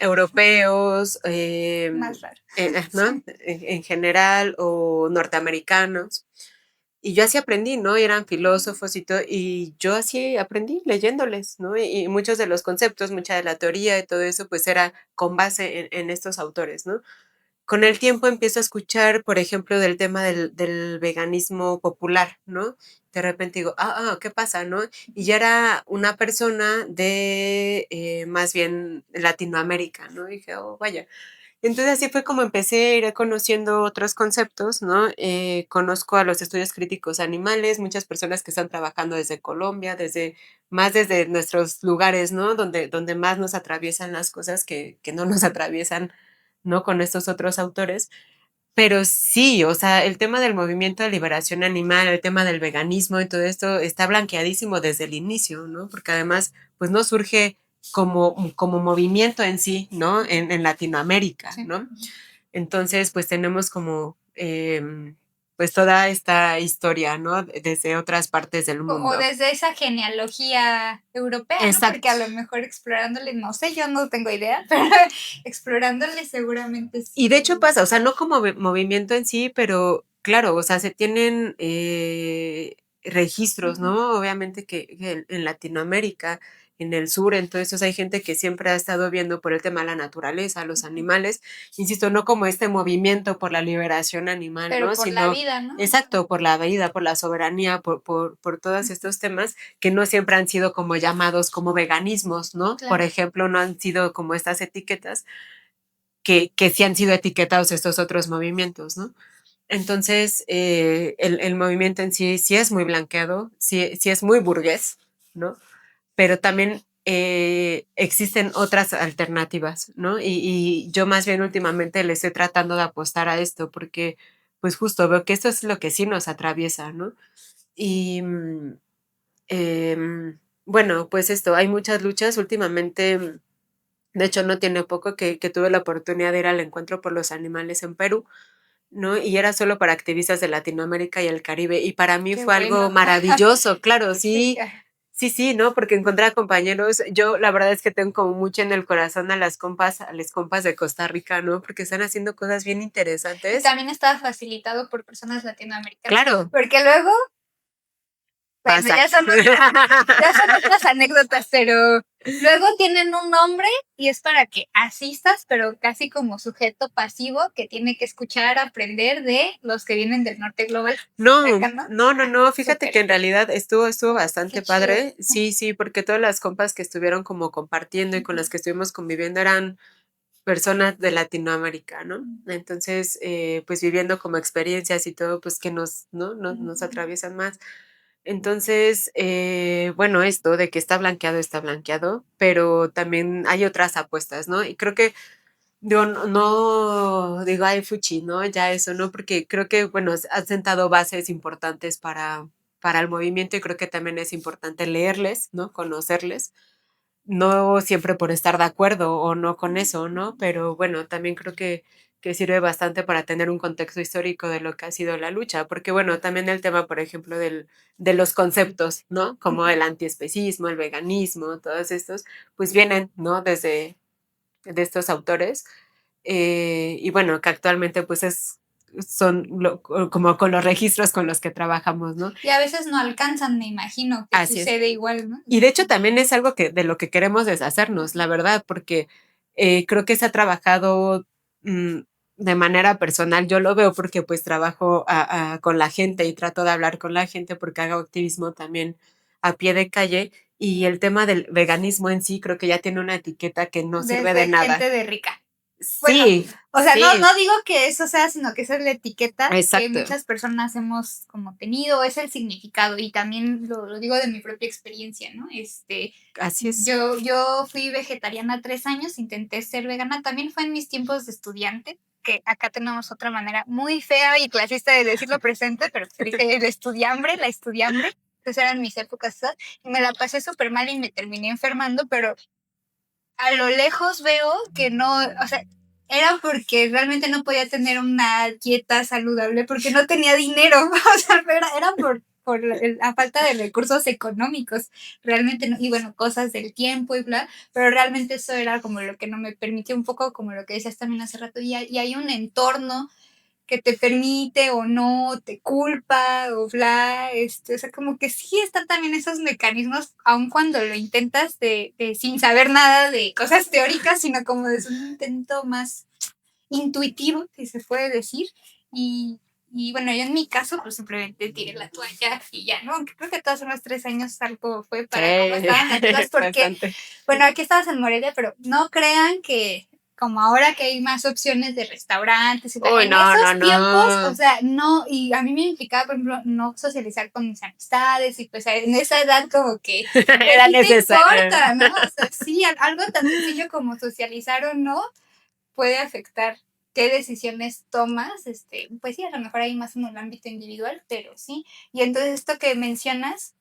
Europeos, Más raro. ¿no? En general, o norteamericanos. Y yo así aprendí, ¿no? Y eran filósofos y todo, y yo así aprendí leyéndoles, ¿no? Y muchos de los conceptos, mucha de la teoría y todo eso, pues era con base en estos autores, ¿no? Con el tiempo empiezo a escuchar, por ejemplo, del tema del veganismo popular, ¿no? De repente digo, ¿qué pasa, no? Y ya era una persona de más bien Latinoamérica, ¿no? Y dije, oh, vaya. Entonces así fue como empecé a ir conociendo otros conceptos, ¿no? Conozco a los estudios críticos animales, muchas personas que están trabajando desde Colombia, desde nuestros lugares, ¿no? Donde más nos atraviesan las cosas que no nos atraviesan, ¿no? Con estos otros autores. Pero sí, o sea, el tema del movimiento de liberación animal, el tema del veganismo y todo esto está blanqueadísimo desde el inicio, ¿no? Porque además, pues no surge como movimiento en sí, ¿no? En Latinoamérica, Sí. ¿no? Entonces, pues tenemos como, pues toda esta historia, ¿no? Desde otras partes del O mundo. desde esa genealogía europea, ¿no? Porque Exacto. a lo mejor explorándole, no sé, yo no tengo idea, pero explorándole seguramente Y de sí. hecho pasa, o sea, no como movimiento en sí, pero claro, o sea, se tienen registros, ¿no? Obviamente que en Latinoamérica, en el sur, entonces hay gente que siempre ha estado viendo por el tema de la naturaleza, los animales, insisto, no como este movimiento por la liberación animal, Pero ¿no? por la Sino, vida, ¿no? exacto, por la vida, por la soberanía, por todos estos temas que no siempre han sido como llamados como veganismos, ¿no? Claro. Por ejemplo, no han sido como estas etiquetas que sí han sido etiquetados estos otros movimientos, ¿no? Entonces, el movimiento en sí sí es muy blanqueado, sí es muy burgués, ¿no? Pero también existen otras alternativas, ¿no? Y yo más bien últimamente le estoy tratando de apostar a esto porque, pues justo veo que esto es lo que sí nos atraviesa, ¿no? Y bueno, pues esto, hay muchas luchas últimamente. De hecho, no tiene poco que tuve la oportunidad de ir al encuentro por los animales en Perú, ¿no? Y era solo para activistas de Latinoamérica y el Caribe. Y para mí Qué fue algo bueno. maravilloso, claro, sí, Sí, ¿no? Porque encontrar compañeros, yo la verdad es que tengo como mucho en el corazón a las compas de Costa Rica, ¿no? Porque están haciendo cosas bien Y interesantes. también está facilitado por personas latinoamericanas. Claro, Porque luego, bueno, pasa. ya son otras anécdotas, pero luego tienen un nombre y es para que asistas, pero casi como sujeto pasivo que tiene que escuchar, aprender de los que vienen del norte global. No, Acá, ¿no? no, fíjate Súper. que en realidad estuvo bastante Qué chido. padre. Sí, porque todas las compas que estuvieron como compartiendo y con las que estuvimos conviviendo eran personas de Latinoamérica, ¿no? Entonces, pues viviendo como experiencias y todo, pues que nos, ¿no? Nos atraviesan más. Entonces, bueno, esto de que está blanqueado, pero también hay otras apuestas, ¿no? Y creo que yo no digo, ay, fuchi, ¿no? Ya eso, ¿no? Porque creo que, bueno, han sentado bases importantes para el movimiento y creo que también es importante leerles, ¿no? Conocerles, no siempre por estar de acuerdo o no con eso, ¿no? Pero bueno, también creo que sirve bastante para tener un contexto histórico de lo que ha sido la lucha, porque bueno, también el tema, por ejemplo, de los conceptos, ¿no? Como el antiespecismo, el veganismo, todos estos, pues vienen, ¿no? Desde de estos autores, y bueno, que actualmente pues como con los registros con los que trabajamos, ¿no? Y a veces no alcanzan, me imagino que Así es. sucede igual, ¿no? Y de hecho también es algo que de lo que queremos deshacernos, la verdad, porque creo que se ha trabajado de manera personal. Yo lo veo porque pues trabajo con la gente y trato de hablar con la gente porque hago activismo también a pie de calle y el tema del veganismo en sí creo que ya tiene una etiqueta que no sirve de Desde nada. gente de rica. Bueno, Sí, o sea, sí, no digo que eso sea, sino que esa es la etiqueta que exacto. muchas personas hemos como tenido, es el significado, y también lo digo de mi propia experiencia, ¿no? Así es. Yo fui vegetariana 3 años, intenté ser vegana, también fue en mis tiempos de estudiante, que acá tenemos otra manera muy fea y clasista de decirlo presente, pero se dice el estudiambre, la estudiambre, entonces eran mis épocas, ¿sabes? Y me la pasé súper mal y me terminé enfermando, pero a lo lejos veo que no, o sea, era porque realmente no podía tener una dieta saludable porque no tenía dinero, o sea, era por la falta de recursos económicos, realmente no, y bueno, cosas del tiempo y bla, pero realmente eso era como lo que no me permitió un poco, como lo que decías también hace rato, y hay un entorno que te permite o no, te culpa o bla, o sea, como que sí están también esos mecanismos, aun cuando lo intentas sin saber nada de cosas teóricas, sino como de un intento más intuitivo, si se puede decir, y bueno, yo en mi caso, pues simplemente tiré la toalla y ya, ¿no? Aunque creo que todos unos 3 años algo fue para cómo Sí, estaban las cosas, porque, bastante. bueno, aquí estabas en Morelia, pero no crean que como ahora que hay más opciones de restaurantes y tal, Uy, en no, esos tiempos, o no. sea, no, y a mí me implicaba, por ejemplo, no socializar con mis amistades y pues en esa edad como que, pues Era sí te necesario. importa, ¿no? O sea, sí, algo tan sencillo como socializar o no puede afectar qué decisiones tomas, pues sí, a lo mejor hay más en el ámbito individual, pero sí. Y entonces esto que mencionas,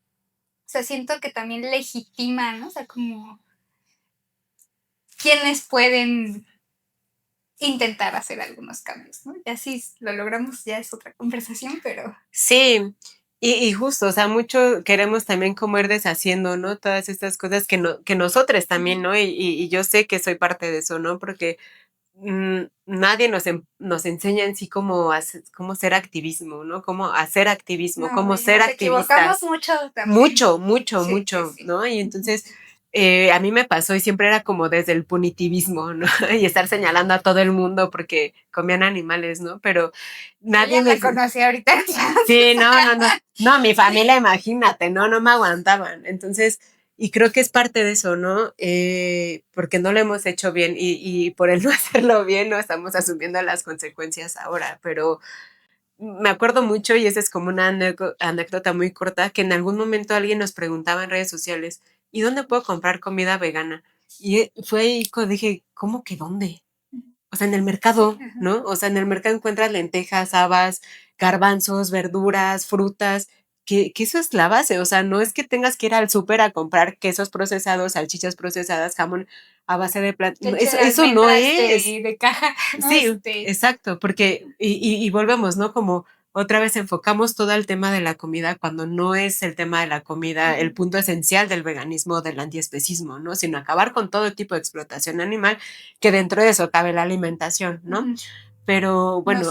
o sea, siento que también legitima, ¿no? O sea, como quienes pueden intentar hacer algunos cambios, ¿no? Ya si lo logramos, ya es otra conversación, pero Sí, y justo, o sea, mucho queremos también como ir deshaciendo, ¿no? Todas estas cosas que no, que nosotros también, ¿no? Y yo sé que soy parte de eso, ¿no? Porque nadie nos enseña en sí cómo ser activismo, ¿no? Cómo hacer activismo, no, cómo y ser nos equivocamos activistas. mucho también. Mucho, Sí. ¿no? Y entonces a mí me pasó y siempre era como desde el punitivismo, ¿no? Y estar señalando a todo el mundo porque comían animales, ¿no? Pero Yo nadie ya me... la conocí ahorita. Sí, no, mi familia, imagínate, no me aguantaban. Entonces, y creo que es parte de eso, ¿no? Porque no lo hemos hecho bien y por el no hacerlo bien, no estamos asumiendo las consecuencias ahora, pero me acuerdo mucho y esa es como una anécdota muy corta, que en algún momento alguien nos preguntaba en redes sociales, ¿y dónde puedo comprar comida vegana? Y fue ahí cuando dije, ¿cómo que dónde? O sea, en el Sí, mercado, ¿no? O sea, en el mercado encuentras lentejas, habas, garbanzos, verduras, frutas, que eso es la base. O sea, no es que tengas que ir al súper a comprar quesos procesados, salchichas procesadas, jamón a base de planta. leche Eso, de no almendras es. de caja, ¿no? Sí, exacto, porque, y volvemos, ¿no? Como otra vez enfocamos todo el tema de la comida cuando no es el tema de la comida el punto esencial del veganismo o del antiespecismo, ¿no? Sino acabar con todo tipo de explotación animal, que dentro de eso cabe la alimentación, ¿no? Pero bueno, no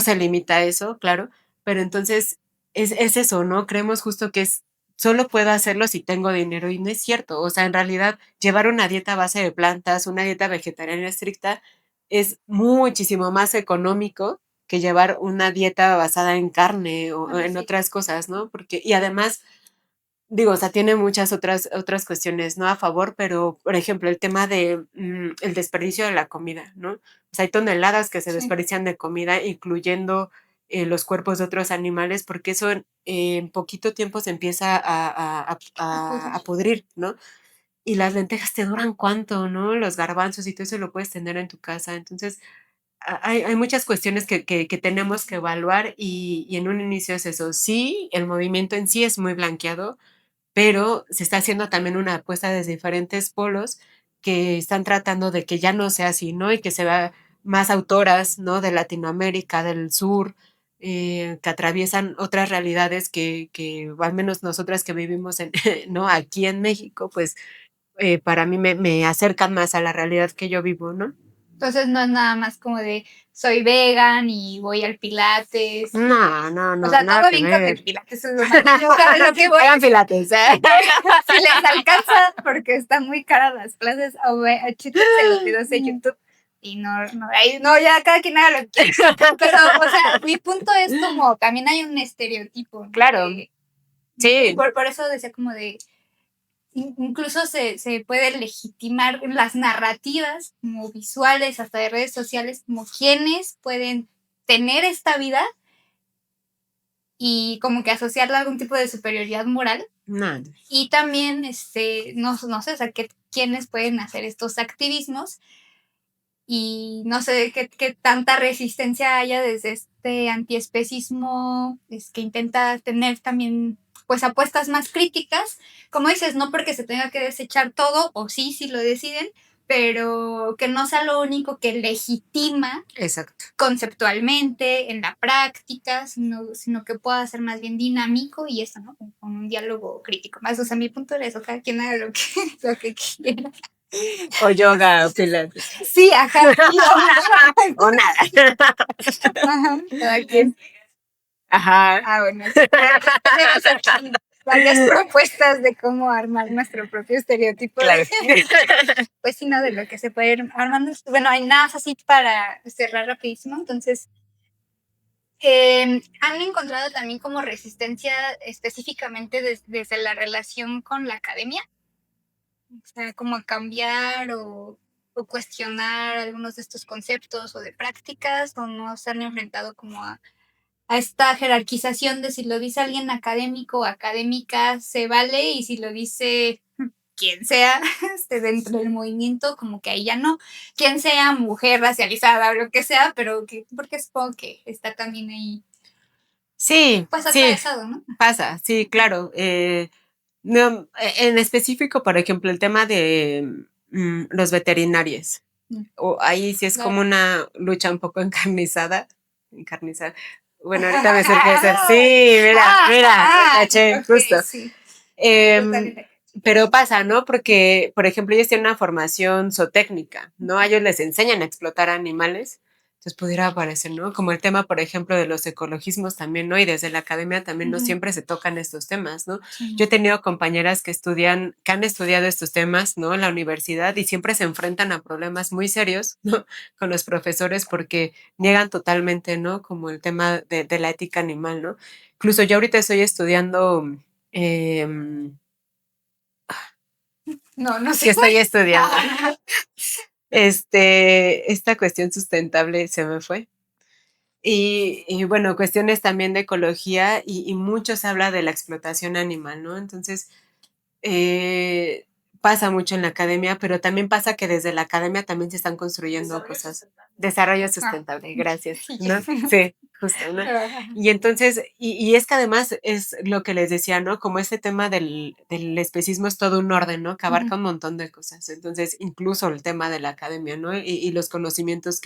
se limita a eso, claro, pero entonces es eso, ¿no? Creemos justo que es, solo puedo hacerlo si tengo dinero y no es cierto, o sea, en realidad llevar una dieta a base de plantas, una dieta vegetariana estricta, es muchísimo más económico que llevar una dieta basada en carne o en otras cosas, ¿no? Porque, y además, digo, o sea, tiene muchas otras cuestiones, ¿no? A favor, pero, por ejemplo, el tema de el desperdicio de la comida, ¿no? O sea, hay toneladas que se desperdician de comida, incluyendo los cuerpos de otros animales, porque eso en poquito tiempo se empieza a pudrir, ¿no? Y las lentejas te duran cuánto, ¿no? Los garbanzos y todo eso lo puedes tener en tu casa. Entonces, hay muchas cuestiones que tenemos que evaluar y en un inicio es eso. Sí, el movimiento en sí es muy blanqueado, pero se está haciendo también una apuesta desde diferentes polos que están tratando de que ya no sea así, ¿no? Y que se vea más autoras, ¿no? De Latinoamérica, del sur, que atraviesan otras realidades o al menos nosotras que vivimos ¿no? Aquí en México, pues para mí me acercan más a la realidad que yo vivo, ¿no? Entonces no es nada más como de soy vegan y voy al pilates. No, o sea, nada todo que bien con ver. el pilates, es lo lo que voy. Hagan pilates, ¿eh? Si les alcanza, porque están muy caras las clases, o chítense los videos de YouTube. Y no, ya cada quien haga lo que quiera. Pero, o sea, mi punto es como, también hay un estereotipo, ¿no? Claro. Sí. Por eso decía como de, incluso se puede legitimar las narrativas como visuales, hasta de redes sociales, como quienes pueden tener esta vida y como que asociarla a algún tipo de superioridad moral. No. Y también, no sé, o sea, quiénes pueden hacer estos activismos y no sé qué tanta resistencia haya desde este antiespecismo que intenta tener también pues apuestas más críticas, como dices, no porque se tenga que desechar todo, o sí lo deciden, pero que no sea lo único que legitima Exacto. conceptualmente, en la práctica, sino que pueda ser más bien dinámico y eso, ¿no? Con un diálogo crítico. Más, o sea, mi punto era eso, cada quien haga lo que quiera. O yoga, o pilates. Sí, ajá. O nada. Ajá, cada quien. Ajá. Ah, bueno. Tenemos aquí varias propuestas de cómo armar nuestro propio estereotipo. Claro. Pues sí, no, de lo que se puede ir armando. Bueno, hay nada así para cerrar rapidísimo. Entonces, han encontrado también como resistencia específicamente desde la relación con la academia. O sea, como a cambiar o cuestionar algunos de estos conceptos o de prácticas, o no se han enfrentado como a esta jerarquización de si lo dice alguien académico o académica se vale y si lo dice quien sea dentro del movimiento, como que ahí ya no, quien sea mujer racializada o lo que sea, pero porque supongo que está también ahí. Sí, pues sí, atravesado, ¿no? pasa, sí, claro. No, en específico, por ejemplo, el tema de los veterinarios. O ahí sí es Claro. como una lucha un poco encarnizada. Bueno, ahorita me surge eso. Sí, mira, caché, ok, justo. sí. Pero pasa, ¿no? Porque, por ejemplo, ellos tienen una formación zootécnica, ¿no? A ellos les enseñan a explotar animales. Entonces pudiera parecer, ¿no? Como el tema, por ejemplo, de los ecologismos también, ¿no? Y desde la academia también no siempre se tocan estos temas, ¿no? Yo he tenido compañeras que han estudiado estos temas, ¿no? En la universidad y siempre se enfrentan a problemas muy serios, ¿no? Con los profesores porque niegan totalmente, ¿no? Como el tema de la ética animal, ¿no? Incluso yo ahorita estoy estudiando... no sé. Que estoy estudiando. Esta cuestión sustentable se me fue. Y bueno, cuestiones también de ecología y mucho se habla de la explotación animal, ¿no? Entonces, pasa mucho en la academia, pero también pasa que desde la academia también se están construyendo cosas. Desarrollo sustentable, gracias. ¿No? Sí, justo, ¿no? Y entonces, y es que además es lo que les decía, ¿no? Como este tema del especismo es todo un orden, ¿no? Que abarca un montón de cosas. Entonces, incluso el tema de la academia, ¿no? Y los conocimientos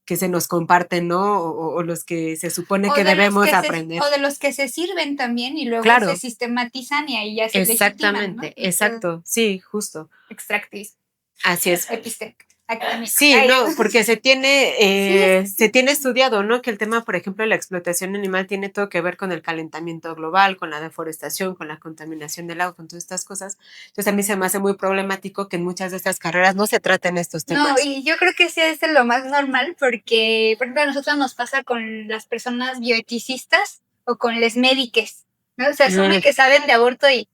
que se nos comparten, ¿no? O los que se supone O que de los debemos que aprender. o de los que se sirven también y luego Claro, se sistematizan y ahí ya se legitiman, ¿no? exactamente, exacto, sí, justo. Extractivismo, Así es. epistémico, académico. Sí, Ay, no, porque sí, se tiene estudiado, ¿no? Que el tema, por ejemplo, de la explotación animal tiene todo que ver con el calentamiento global, con la deforestación, con la contaminación del agua, con todas estas cosas. Entonces a mí se me hace muy problemático que en muchas de estas carreras no se traten estos no, temas. y yo creo que sí es de lo más normal porque, por ejemplo, a nosotros nos pasa con las personas bioeticistas o con les médiques, ¿no? Se asume que saben de aborto y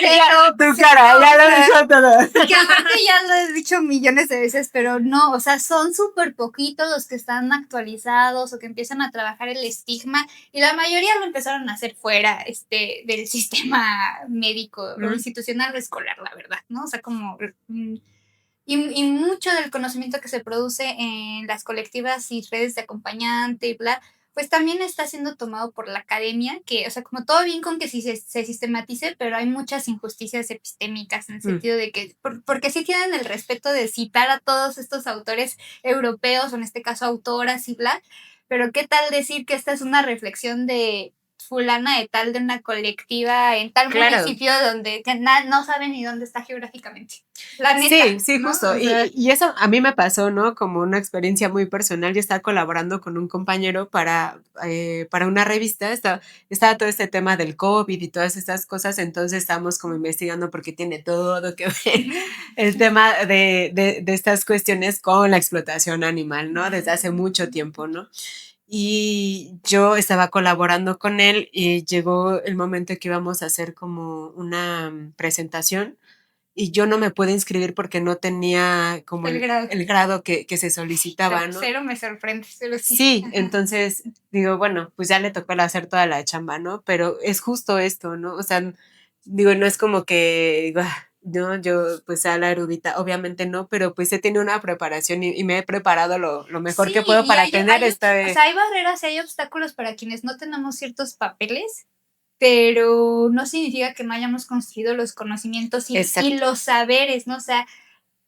Ya, tu sí, cara, no, ya o lo sea, dijo todo. que aparte ya lo he dicho millones de veces, pero no, o sea, son súper poquitos los que están actualizados o que empiezan a trabajar el estigma y la mayoría lo empezaron a hacer fuera del sistema médico o institucional o escolar, la verdad, ¿no? O sea, como... y mucho del conocimiento que se produce en las colectivas y redes de acompañante y bla, pues también está siendo tomado por la academia, que, o sea, como todo bien con que sí se sistematice, pero hay muchas injusticias epistémicas en el sentido de que, porque sí tienen el respeto de citar a todos estos autores europeos, o en este caso autoras y bla, pero ¿qué tal decir que esta es una reflexión de fulana de tal de una colectiva en tal municipio donde no saben ni dónde está geográficamente? La neta, Sí, sí, ¿no? justo. O sea, Y eso a mí me pasó, ¿no? Como una experiencia muy personal. Yo estaba colaborando con un compañero para una revista. Estaba todo este tema del COVID y todas estas cosas. Entonces estábamos como investigando porque tiene todo que ver el tema de estas cuestiones con la explotación animal, ¿no? Desde hace mucho tiempo, ¿no? Y yo estaba colaborando con él y llegó el momento que íbamos a hacer como una presentación y yo no me pude inscribir porque no tenía como el grado que se solicitaba, ¿no? Cero me sorprende, pero sí. Sí, entonces digo, bueno, pues ya le tocó hacer toda la chamba, ¿no? Pero es justo esto, ¿no? O sea, digo, no es como que, no, yo pues sea la erudita, obviamente no, pero pues he tenido una preparación y me he preparado lo mejor que puedo para tener esta... O sea, hay barreras y hay obstáculos para quienes no tenemos ciertos papeles, pero no significa que no hayamos construido los conocimientos y los saberes, ¿no? O sea,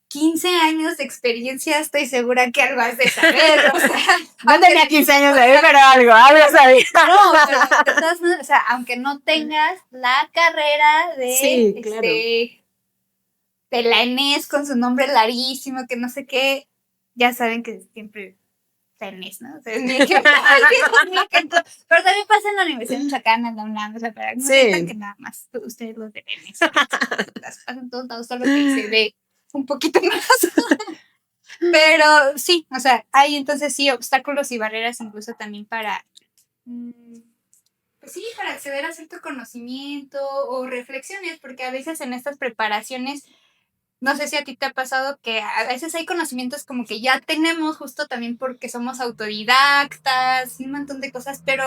15 años de experiencia, estoy segura que algo has de saber, o sea... No tenía 15 años de ahí, pero algo sabía. No, pero de todas maneras, o sea, aunque no tengas la carrera de, sí, claro. de la ENES con su nombre larguísimo, que no sé qué, ya saben que siempre tenis, ¿no? O sea, pero también pasa en la Universidad de Michoacán, en la UNAM, o sea, para que no sientan que nada más ustedes los de tenis. Las pasan todos lados, solo que se ve un poquito más. Pero sí, o sea, hay entonces sí obstáculos y barreras incluso también para, pues sí, para acceder a cierto conocimiento o reflexiones, porque a veces en estas preparaciones no sé si a ti te ha pasado que a veces hay conocimientos como que ya tenemos justo también porque somos autodidactas y un montón de cosas, pero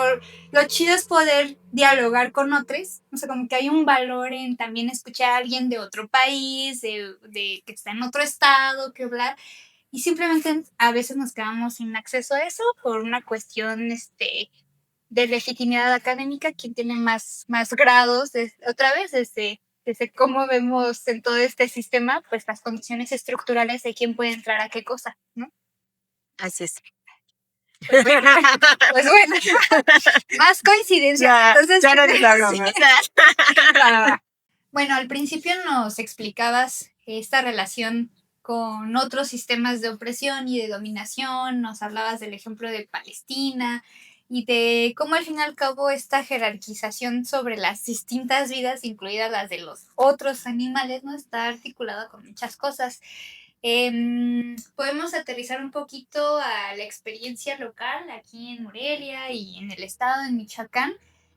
lo chido es poder dialogar con otros. O sea, como que hay un valor en también escuchar a alguien de otro país, de que está en otro estado, que hablar. Y simplemente a veces nos quedamos sin acceso a eso por una cuestión de legitimidad académica, quien tiene más grados, otra vez, desde cómo vemos en todo este sistema, pues las condiciones estructurales de quién puede entrar a qué cosa, ¿no? Así es. Pues bueno, más coincidencia. Entonces, ya no te hablo más. Bueno, al principio nos explicabas esta relación con otros sistemas de opresión y de dominación, nos hablabas del ejemplo de Palestina y de cómo al fin y al cabo esta jerarquización sobre las distintas vidas, incluidas las de los otros animales, ¿no? Está articulada con muchas cosas. Podemos aterrizar un poquito a la experiencia local aquí en Morelia y en el estado, en Michoacán,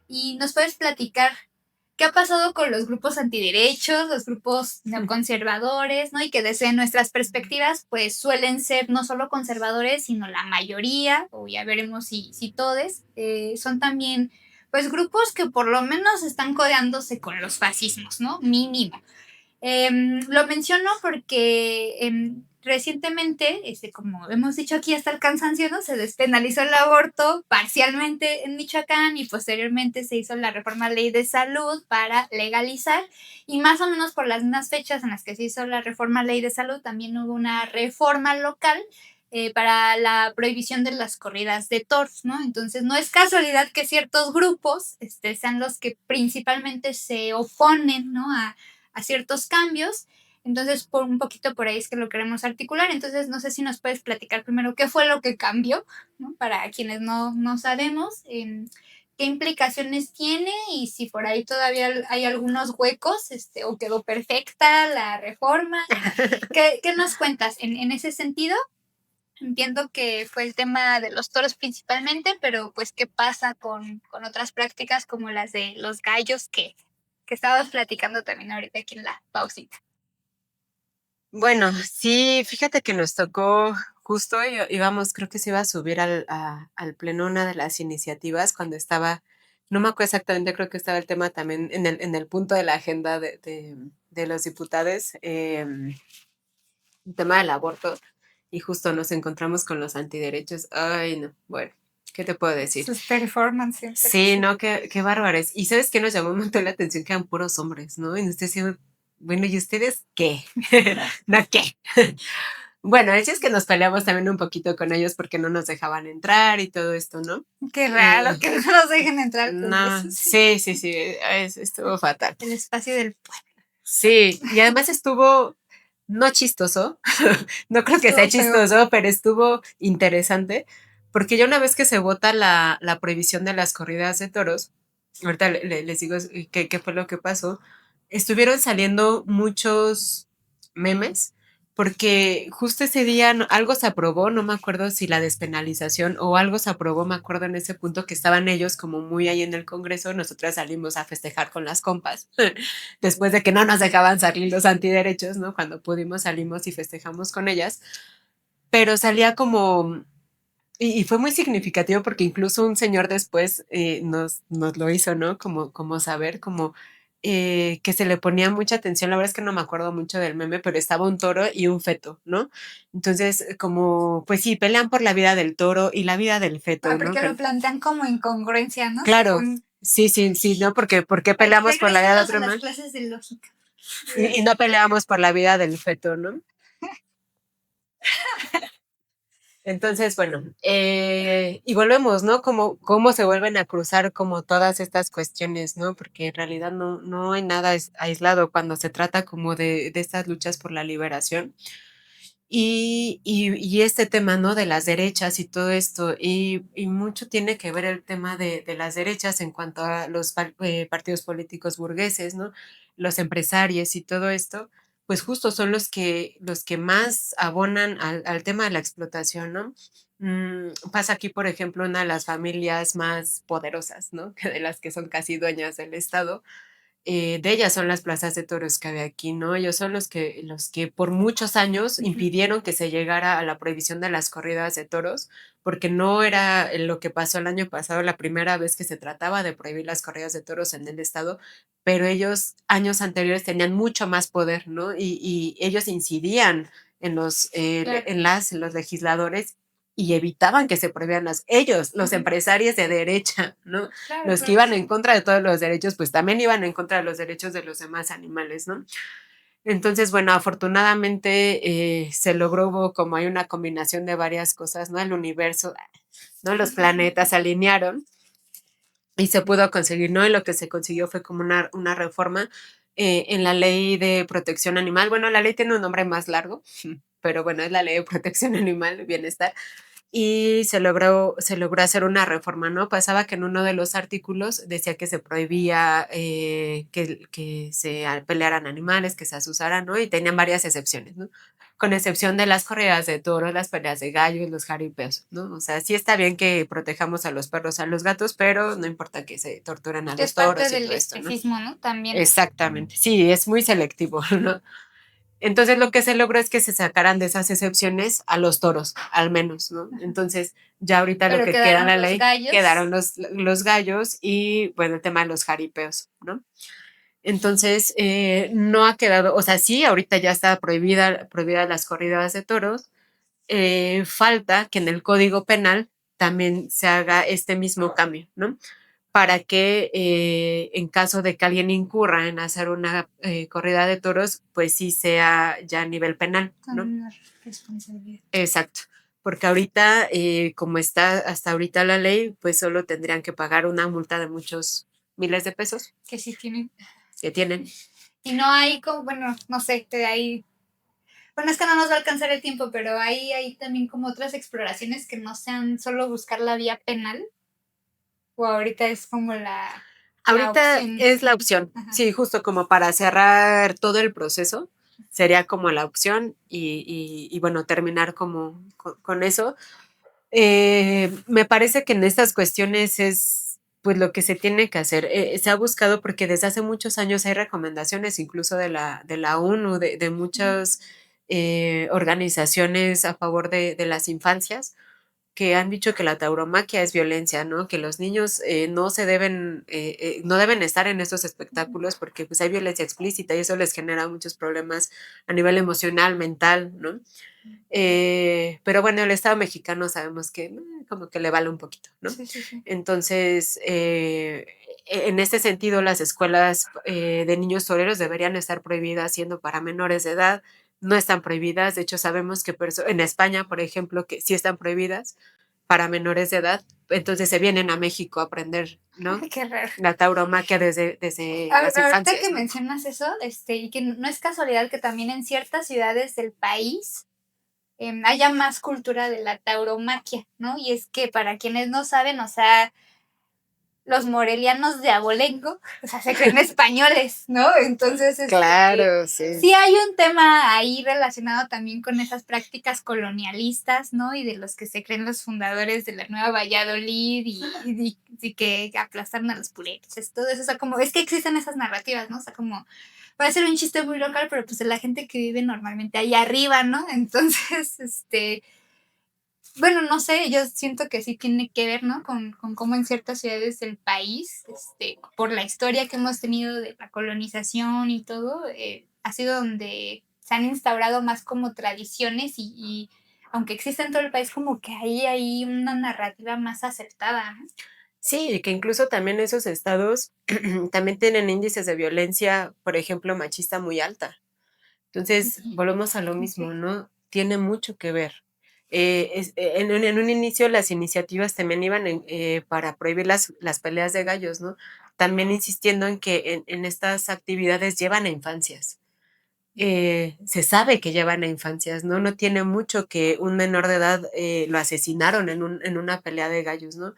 y nos puedes platicar qué ha pasado con los grupos antiderechos, los grupos neoconservadores, ¿no? Y que desde nuestras perspectivas, pues suelen ser no solo conservadores, sino la mayoría, o ya veremos si todes, son también, pues, grupos que por lo menos están codeándose con los fascismos, ¿no? Mínimo. Lo menciono porque recientemente, como hemos dicho aquí hasta el cansancio, ¿no? Se despenalizó el aborto parcialmente en Michoacán y posteriormente se hizo la reforma a la ley de salud para legalizar, y más o menos por las mismas fechas en las que se hizo la reforma a la ley de salud también hubo una reforma local para la prohibición de las corridas de toros, ¿no? Entonces no es casualidad que ciertos grupos sean los que principalmente se oponen, ¿no? a ciertos cambios. Entonces, por un poquito por ahí es que lo queremos articular. Entonces, no sé si nos puedes platicar primero qué fue lo que cambió, ¿no? Para quienes no sabemos, qué implicaciones tiene y si por ahí todavía hay algunos huecos, o quedó perfecta la reforma. ¿Qué nos cuentas en ese sentido? Entiendo que fue el tema de los toros principalmente, pero pues qué pasa con otras prácticas como las de los gallos que estabas platicando también ahorita aquí en la pausita. Bueno, sí, fíjate que nos tocó justo, íbamos, creo que se iba a subir al pleno una de las iniciativas cuando estaba, no me acuerdo exactamente, creo que estaba el tema también en el punto de la agenda de los diputados, el tema del aborto, y justo nos encontramos con los antiderechos. Ay, no, bueno, ¿qué te puedo decir? Sus performances. Sí, no, qué bárbaros. Y ¿sabes qué nos llamó un montón la atención? Que eran puros hombres, ¿no? Y ustedes decían, bueno, ¿y ustedes qué? ¿No qué? Bueno, el es que nos peleamos también un poquito con ellos porque no nos dejaban entrar y todo esto, ¿no? Qué raro que no nos dejen entrar. No, sí, estuvo fatal. El espacio del pueblo. Sí, y además estuvo no chistoso, no creo que sea chistoso, pero estuvo interesante, porque ya una vez que se vota la prohibición de las corridas de toros, ahorita les digo qué fue lo que pasó, estuvieron saliendo muchos memes, porque justo ese día algo se aprobó, no me acuerdo si la despenalización o algo se aprobó, me acuerdo en ese punto que estaban ellos como muy ahí en el Congreso, nosotras salimos a festejar con las compas, después de que no nos dejaban salir los antiderechos, ¿no? Cuando pudimos salimos y festejamos con ellas, pero salía como... Y fue muy significativo porque incluso un señor después nos lo hizo, ¿no? Como saber, como que se le ponía mucha atención. La verdad es que no me acuerdo mucho del meme, pero estaba un toro y un feto, ¿no? Entonces, como, pues sí, pelean por la vida del toro y la vida del feto, ¿no? Porque lo plantean como incongruencia, ¿no? Claro, sí, ¿no? Porque ¿por qué peleamos por la vida de otro a las animal? clases de lógica. Y no peleamos por la vida del feto, ¿no? Entonces, bueno, y volvemos, ¿no? Cómo se vuelven a cruzar como todas estas cuestiones, ¿no? Porque en realidad no hay nada aislado cuando se trata como de estas luchas por la liberación. Y este tema, ¿no? De las derechas y todo esto, y mucho tiene que ver el tema de las derechas en cuanto a los partidos políticos burgueses, ¿no? Los empresarios y todo esto, pues justo son los que más abonan al tema de la explotación, ¿no? Pasa aquí, por ejemplo, una de las familias más poderosas, ¿no? Que de las que son casi dueñas del Estado, de ellas son las plazas de toros que hay aquí, ¿no? Ellos son los que por muchos años impidieron que se llegara a la prohibición de las corridas de toros, porque no era lo que pasó el año pasado, la primera vez que se trataba de prohibir las corridas de toros en el estado, pero ellos años anteriores tenían mucho más poder, ¿no? Y ellos incidían en los legisladores y evitaban que se prohibieran ellos, los empresarios de derecha, ¿no? Los que iban en contra de todos los derechos, pues también iban en contra de los derechos de los demás animales, ¿no? Entonces, bueno, afortunadamente se logró como hay una combinación de varias cosas, ¿no? El universo, ¿no? Los planetas se alinearon y se pudo conseguir, ¿no? Y lo que se consiguió fue como una reforma en la ley de protección animal. Bueno, la ley tiene un nombre más largo, pero bueno, es la ley de protección animal, bienestar, y se logró hacer una reforma, ¿no? Pasaba que en uno de los artículos decía que se prohibía que se pelearan animales, que se asusaran, ¿no? Y tenían varias excepciones, ¿no? Con excepción de las corridas de toros, las peleas de gallos, los jaripeos, ¿no? O sea, sí está bien que protejamos a los perros, a los gatos, pero no importa que se torturen a los toros y todo esto, ¿no? ¿No? También. Exactamente, sí, es muy selectivo, ¿no? Entonces lo que se logró es que se sacaran de esas excepciones a los toros, al menos, ¿no? Entonces ya ahorita lo que queda en la ley quedaron los gallos y, bueno, el tema de los jaripeos, ¿no? Entonces, no ha quedado, o sea, sí, ahorita ya está prohibida las corridas de toros. Falta que en el Código Penal también se haga este mismo cambio, ¿no? Para que en caso de que alguien incurra en hacer una corrida de toros, pues sí sea ya a nivel penal, ¿no? Con una responsabilidad. Exacto, porque ahorita, como está hasta ahorita la ley, pues solo tendrían que pagar una multa de muchos miles de pesos Que sí tienen. que tienen. Y no hay como, bueno, no sé, hay. Bueno, es que no nos va a alcanzar el tiempo, pero hay también como otras exploraciones que no sean solo buscar la vía penal. O ahorita es como la Ahorita opción. es la opción, Ajá. sí, justo como para cerrar todo el proceso, sería como la opción y bueno, terminar como con eso. Me parece que en estas cuestiones es pues lo que se tiene que hacer. Se ha buscado porque desde hace muchos años hay recomendaciones incluso de la ONU, de muchas organizaciones a favor de las infancias que han dicho que la tauromaquia es violencia, ¿no? Que los niños no se deben, no deben estar en estos espectáculos porque pues hay violencia explícita y eso les genera muchos problemas a nivel emocional, mental, ¿no? Pero bueno, el Estado mexicano sabemos que como que le vale un poquito, ¿no? Sí, sí, sí. Entonces, en este sentido, las escuelas de niños toreros deberían estar prohibidas siendo para menores de edad. No están prohibidas, de hecho sabemos que en España, por ejemplo, que sí están prohibidas para menores de edad, entonces se vienen a México a aprender, ¿no? Qué raro. La tauromaquia desde las Ahorita infancias, que ¿no? mencionas eso, y que no es casualidad que también en ciertas ciudades del país haya más cultura de la tauromaquia, ¿no? Y es que para quienes no saben, o sea, los morelianos de abolengo, o sea, se creen españoles, ¿no? Entonces, Claro, sí. sí hay un tema ahí relacionado también con esas prácticas colonialistas, ¿no? Y de los que se creen los fundadores de la Nueva Valladolid y que aplastaron a los puleches, todo eso, o sea, como, es que existen esas narrativas, ¿no? O sea, como, puede ser un chiste muy local, pero pues de la gente que vive normalmente ahí arriba, ¿no? Entonces, bueno, no sé, yo siento que sí tiene que ver, ¿no? Con cómo en ciertas ciudades del país, por la historia que hemos tenido de la colonización y todo, ha sido donde se han instaurado más como tradiciones y aunque existe en todo el país, como que hay una narrativa más acertada, ¿no? Sí, que incluso también esos estados también tienen índices de violencia, por ejemplo, machista muy alta. Entonces, volvemos a lo mismo, Sí. ¿no? Tiene mucho que ver. En un inicio las iniciativas también iban para prohibir las peleas de gallos, ¿no? También insistiendo en que en estas actividades llevan a infancias. Se sabe que llevan a infancias, ¿no? No tiene mucho que un menor de edad lo asesinaron en una pelea de gallos, ¿no?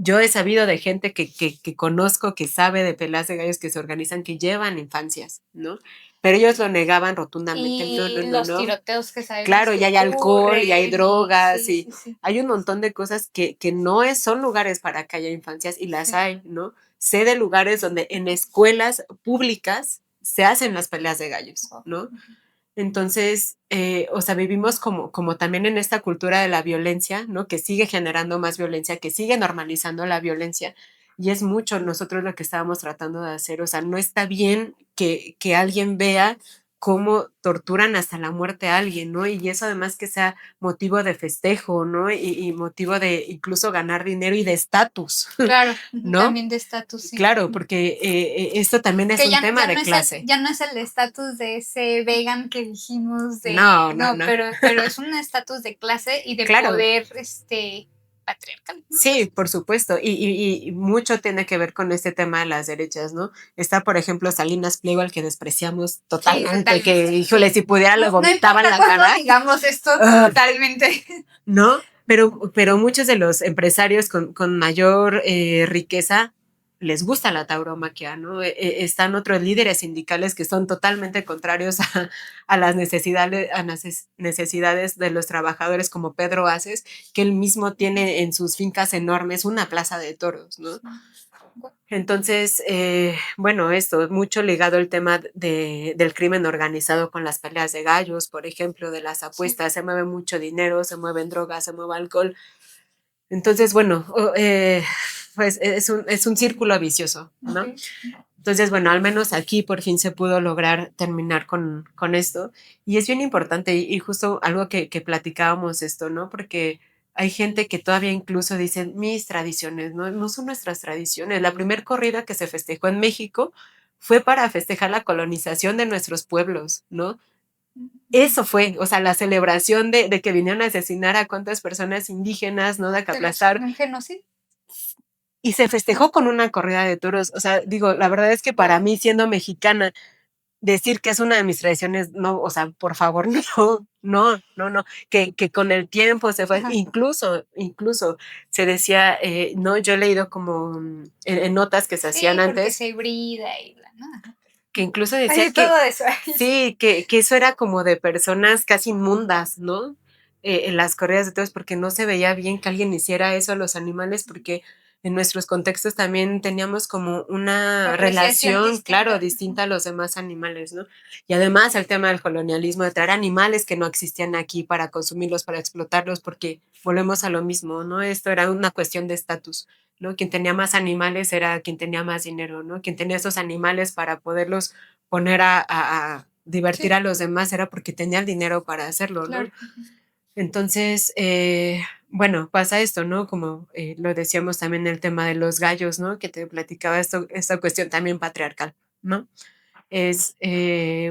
Yo he sabido de gente que conozco, que sabe de peleas de gallos que se organizan, que llevan infancias, ¿no? Pero ellos lo negaban rotundamente. No, no, Y no, los no. tiroteos que sabemos Claro, que y hay alcohol, y hay ocurren, y drogas, sí, y sí, sí, hay un montón de cosas que no son lugares para que haya infancias, y las sí. hay, ¿no? Sé de lugares donde en escuelas públicas se hacen las peleas de gallos, ¿no? Entonces, o sea, vivimos como también en esta cultura de la violencia, ¿no? Que sigue generando más violencia, que sigue normalizando la violencia. Y es mucho nosotros lo que estábamos tratando de hacer. O sea, no está bien que alguien vea cómo torturan hasta la muerte a alguien, ¿no? Y eso además que sea motivo de festejo, ¿no? Y motivo de incluso ganar dinero y de estatus, Claro, ¿no? también de estatus, sí. Claro, porque esto también es Que un ya, tema de clase. ya no es el estatus de ese vegan que dijimos No, no, no, no. pero es un estatus de clase y de Claro, poder, patriarcal, ¿no? sí, por supuesto, y mucho tiene que ver con este tema de las derechas, ¿no? Está, por ejemplo, Salinas Pliego, al que despreciamos Sí, totalmente, que, totalmente. híjole, si pudiera le No, no vomitaban importa la cuándo cara, digamos esto, totalmente. ¿no? Pero muchos de los empresarios con mayor riqueza les gusta la tauromaquia, ¿no? Están otros líderes sindicales que son totalmente contrarios a las necesidades de los trabajadores, como Pedro Aces, que él mismo tiene en sus fincas enormes una plaza de toros, ¿no? Entonces, bueno, esto, mucho ligado al tema del crimen organizado con las peleas de gallos, por ejemplo, de las apuestas, se mueve mucho dinero, se mueven drogas, se mueve alcohol. Entonces, bueno, pues es un círculo vicioso, ¿no? Okay. Entonces, bueno, al menos aquí por fin se pudo lograr terminar con esto. Y es bien importante y justo algo que platicábamos esto, ¿no? Porque hay gente que todavía incluso dice mis tradiciones, ¿no? No son nuestras tradiciones. La primer corrida que se festejó en México fue para festejar la colonización de nuestros pueblos, ¿no? Eso fue, o sea, la celebración de que vinieron a asesinar a cuántas personas indígenas, ¿no? De que De los aplastar un genocidio. y se festejó con una corrida de toros. O sea, digo, la verdad es que para mí, siendo mexicana, decir que es una de mis tradiciones, no, o sea, por favor, no, que con el tiempo se fue, Ajá. incluso se decía, no, yo he leído como en notas que se hacían Sí, porque antes, se hibrida y bla, ¿no? Ajá. que incluso Hay decía de que todo eso. sí, que eso era como de personas casi inmundas, ¿no? En las corridas de toros, porque no se veía bien que alguien hiciera eso a los animales, porque en nuestros contextos también teníamos como una Apreciación relación, claro, distinta. distinta a los demás animales, ¿no? Y además el tema del colonialismo, de traer animales que no existían aquí para consumirlos, para explotarlos, porque volvemos a lo mismo, ¿no? Esto era una cuestión de estatus, ¿no? Quien tenía más animales era quien tenía más dinero, ¿no? Quien tenía esos animales para poderlos poner a divertir Sí, a los demás era porque tenía el dinero para hacerlo, ¿no? claro. Entonces, bueno, pasa esto, ¿no? Como lo decíamos también en el tema de los gallos, ¿no? Que te platicaba esta cuestión también patriarcal, ¿no? Es,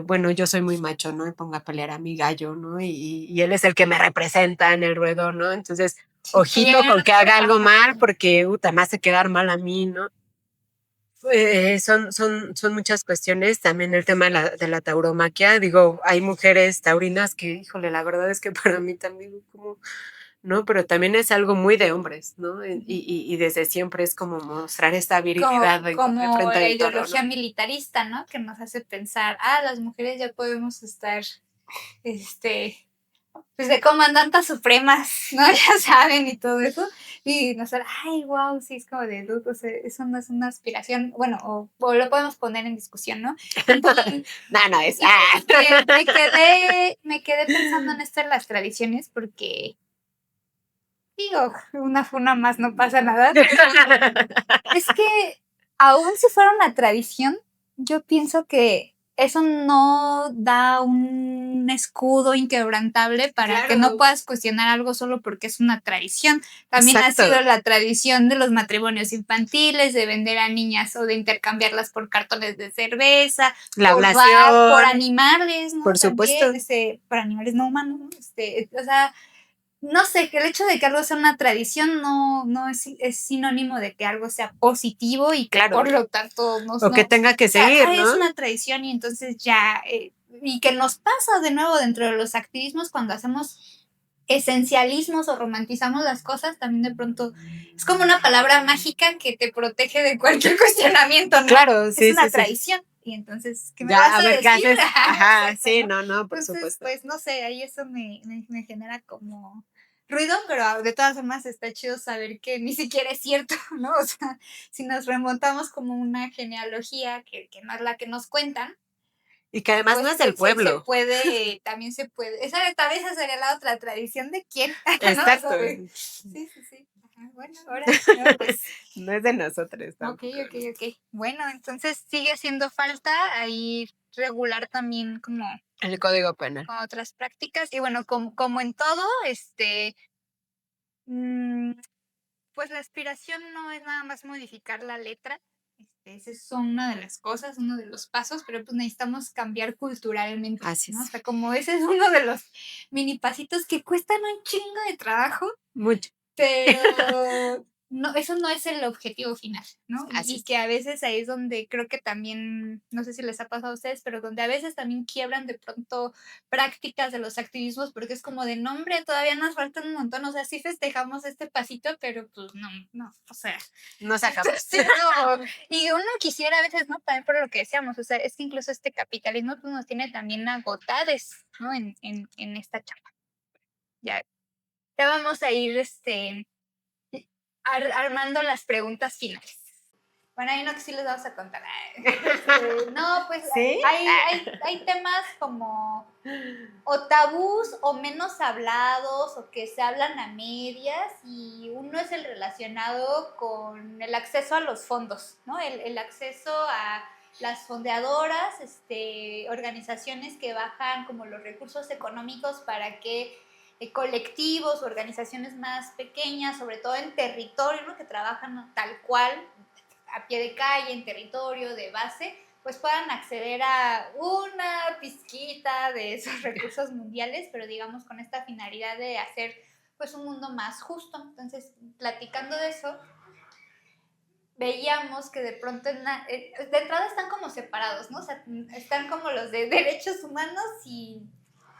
bueno, yo soy muy macho, ¿no? Y pongo a pelear a mi gallo, ¿no? Y él es el que me representa en el ruedo, ¿no? Entonces, ojito con que haga algo mal porque, me hace quedar mal a mí, ¿no? Son muchas cuestiones. También el tema de la tauromaquia. Digo, hay mujeres taurinas que, híjole, la verdad es que para mí también, como, ¿no? Pero también es algo muy de hombres, ¿no? Y desde siempre es como mostrar esta virilidad de Como frente la del toro, ideología ¿no? militarista, ¿no? Que nos hace pensar, las mujeres ya podemos estar, este, pues de comandantas supremas, ¿no? Ya saben y todo eso. Y nosotros, ay, wow, sí, es como de duda, o sea, eso no es una aspiración, bueno, o lo podemos poner en discusión, ¿no? Y, No, no es. y me quedé pensando en esto de las tradiciones porque, digo, una funa más no pasa nada, pero es que aún si fuera una tradición, yo pienso que eso no da un escudo inquebrantable para que no Claro, puedas cuestionar algo solo porque es una tradición. También ha sido exacto. la tradición de los matrimonios infantiles, de vender a niñas o de intercambiarlas por cartones de cerveza, La por ablación, animales, ¿no? por También, supuesto. por animales no humanos, ¿no? O sea, no sé, que el hecho de que algo sea una tradición no es sinónimo de que algo sea positivo y que Claro. por lo tanto O que no, o tenga que sea, seguir, ¿no? es una tradición y entonces ya, y que nos pasa de nuevo dentro de los activismos cuando hacemos esencialismos o romantizamos las cosas, también de pronto es como una palabra mágica que te protege de cualquier cuestionamiento, ¿no? Claro, Es sí, una sí, sí. tradición. Y entonces, ¿qué me Ya, vas a a ver qué decir? haces. Ajá, Exacto, sí, ¿no? no, no, por Entonces, supuesto. pues no sé, ahí eso me genera como ruido, pero de todas formas está chido saber que ni siquiera es cierto, ¿no? O sea, si nos remontamos como una genealogía que no es la que nos cuentan, Y que además no pues es del se pueblo. puede, también se puede. Tal vez esa sería la otra tradición de quién, ¿no? O Exacto. sea, sí, sí, sí. Ajá, bueno, ahora, no, pues. No es de nosotros Ok, tampoco, ok, ¿no? ok. Bueno, entonces sigue haciendo falta ahí regular también como El código penal. con otras prácticas. Y bueno, como en todo, mm, pues la aspiración no es nada más modificar la letra. Esa es una de las cosas, uno de los pasos, pero pues necesitamos cambiar culturalmente, Así ¿no? O es. sea, como ese es uno de los mini pasitos que cuestan un chingo de trabajo, Mucho. pero no, eso no es el objetivo final, ¿no? Así Y es. que a veces ahí es donde creo que también, no sé si les ha pasado a ustedes, pero donde a veces también quiebran de pronto prácticas de los activismos, porque es como de nombre, todavía nos falta un montón, o sea, sí festejamos este pasito, pero pues no, o sea, No se acaba. sí, no. Y uno quisiera a veces, ¿no? También por lo que decíamos, o sea, es que incluso este capitalismo pues, nos tiene también agotados, ¿no? En esta chamba. Ya, ya vamos a ir, armando las preguntas finales. Bueno, hay uno que sí les vamos a contar. No, pues ¿Sí? hay temas como o tabús o menos hablados o que se hablan a medias y uno es el relacionado con el acceso a los fondos, ¿no? El acceso a las fondeadoras, organizaciones que bajan como los recursos económicos para que colectivos, organizaciones más pequeñas, sobre todo en territorio, ¿no? Que trabajan tal cual, a pie de calle, en territorio, de base, pues puedan acceder a una pizquita de esos recursos mundiales, pero digamos con esta finalidad de hacer pues un mundo más justo. Entonces, platicando de eso, veíamos que de pronto de entrada están como separados, ¿no? O sea, están como los de derechos humanos y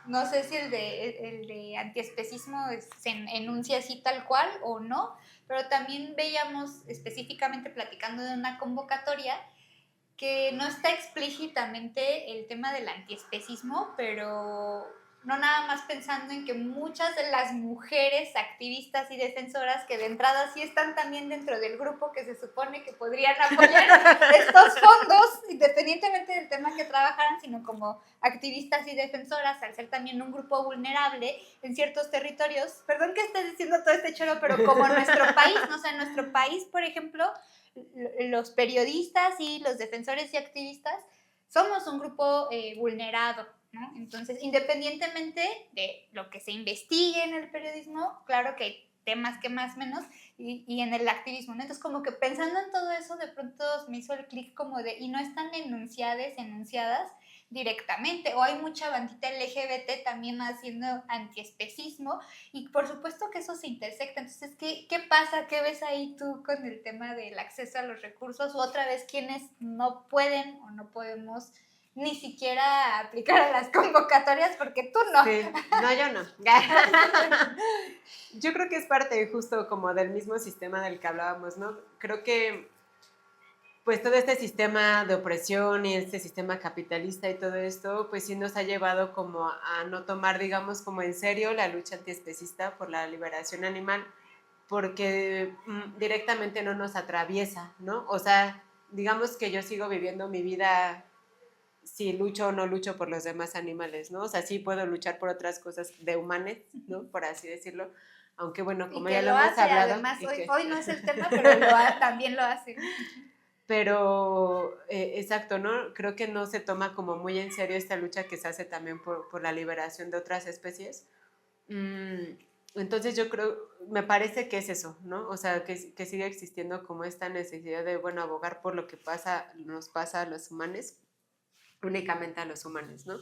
no sé si el de antiespecismo se enuncia así tal cual o no, pero también veíamos específicamente platicando de una convocatoria que no está explícitamente el tema del antiespecismo, pero no nada más pensando en que muchas de las mujeres activistas y defensoras que de entrada sí están también dentro del grupo que se supone que podrían apoyar estos fondos, independientemente del tema que trabajaran, sino como activistas y defensoras, al ser también un grupo vulnerable en ciertos territorios. Perdón que esté diciendo todo este choro, pero como nuestro país, ¿no? O sea, en nuestro país, por ejemplo, los periodistas y los defensores y activistas somos un grupo vulnerado, ¿no? Entonces, independientemente de lo que se investigue en el periodismo, claro que hay temas que más menos, y en el activismo, ¿no? Entonces, como que pensando en todo eso, de pronto me hizo el clic como de, y no están enunciadas directamente, o hay mucha bandita LGBT también haciendo antiespecismo, y por supuesto que eso se intersecta. Entonces, ¿qué pasa? ¿Qué ves ahí tú con el tema del acceso a los recursos? O otra vez, quienes no pueden o no podemos ni siquiera aplicar a las convocatorias, porque tú no. Sí. No, yo no. Yo creo que es parte justo como del mismo sistema del que hablábamos, ¿no? Creo que pues todo este sistema de opresión y este sistema capitalista y todo esto, pues sí nos ha llevado como a no tomar, digamos, como en serio la lucha antiespecista por la liberación animal, porque directamente no nos atraviesa, ¿no? O sea, digamos que yo sigo viviendo mi vida si lucho o no lucho por los demás animales, ¿no? O sea, sí puedo luchar por otras cosas de humanes, ¿no? Por así decirlo. Aunque bueno, como ya lo hemos hablado. Además, y hoy no es el tema, pero también lo hace. Pero, exacto, ¿no? Creo que no se toma como muy en serio esta lucha que se hace también por la liberación de otras especies. Entonces yo creo, me parece que es eso, ¿no? O sea, que sigue existiendo como esta necesidad de, bueno, abogar por lo que nos pasa a los humanos, únicamente a los humanos, ¿no?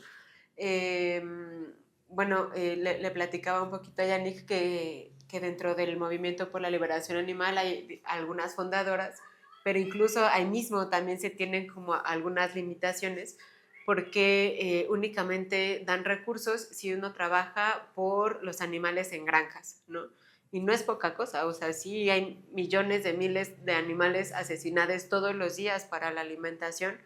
Bueno, le platicaba un poquito a Yannick que dentro del movimiento por la liberación animal hay algunas fundadoras, pero incluso ahí mismo también se tienen como algunas limitaciones porque únicamente dan recursos si uno trabaja por los animales en granjas, ¿no? Y no es poca cosa, o sea, sí hay millones de miles de animales asesinados todos los días para la alimentación,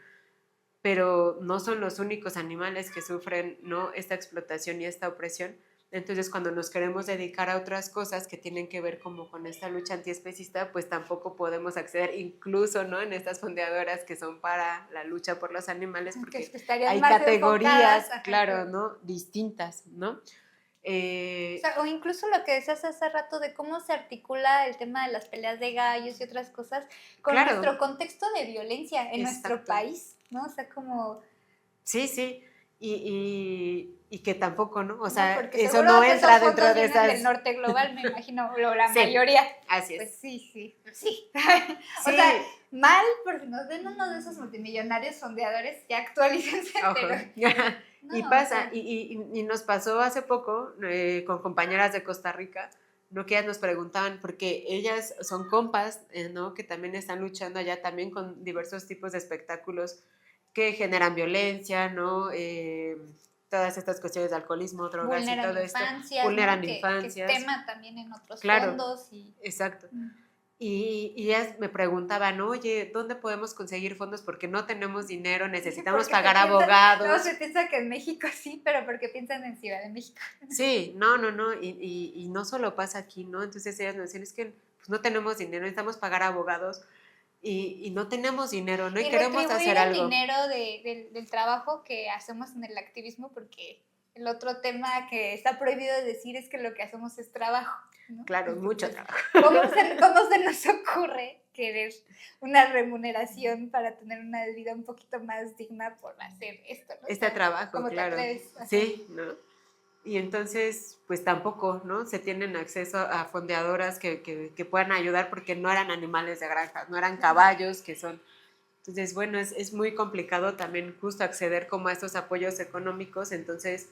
pero no son los únicos animales que sufren, ¿no?, esta explotación y esta opresión. Entonces, cuando nos queremos dedicar a otras cosas que tienen que ver como con esta lucha antiespecista, pues tampoco podemos acceder, incluso, ¿no?, en estas fondeadoras que son para la lucha por los animales, porque hay categorías, claro, ¿no?, distintas, ¿no? O incluso lo que decías hace rato de cómo se articula el tema de las peleas de gallos y otras cosas con nuestro contexto de violencia en nuestro país, ¿no? O sea, como... Sí, sí, y que tampoco, ¿no? O sea, no, eso no entra dentro de esas... del norte global, me imagino, la mayoría. Así es. Pues sí. O sea, mal, porque nos den uno de esos multimillonarios fondeadores, ya actualícense, pero... No, y pasa, y nos pasó hace poco con compañeras de Costa Rica, ¿no?, que ellas nos preguntaban, porque ellas son compas, ¿no?, que también están luchando allá también con diversos tipos de espectáculos que generan violencia, ¿no? Todas estas cuestiones de alcoholismo, drogas y todo esto. Vulneran infancias. Que es tema también en otros fondos. Exacto. Y ellas me preguntaban, oye, ¿dónde podemos conseguir fondos? Porque no tenemos dinero, necesitamos pagar abogados. No, se piensa que en México sí, pero porque piensan en Ciudad de México. Sí, no, y no solo pasa aquí, ¿no? Entonces ellas me decían, es que pues, no tenemos dinero, necesitamos pagar abogados y no tenemos dinero, ¿no? Y queremos hacer algo. El dinero del trabajo que hacemos en el activismo, porque el otro tema que está prohibido de decir es que lo que hacemos es trabajo, ¿no? Claro, mucho trabajo. ¿Cómo se nos ocurre querer una remuneración para tener una vida un poquito más digna por hacer esto, ¿no? Este trabajo, ¿Cómo claro. te atreves? Ajá. Sí, ¿no? Y entonces, pues tampoco, ¿no? Se tienen acceso a fondeadoras que puedan ayudar porque no eran animales de granja, no eran caballos, que son... Entonces, bueno, es muy complicado también justo acceder como a estos apoyos económicos, entonces,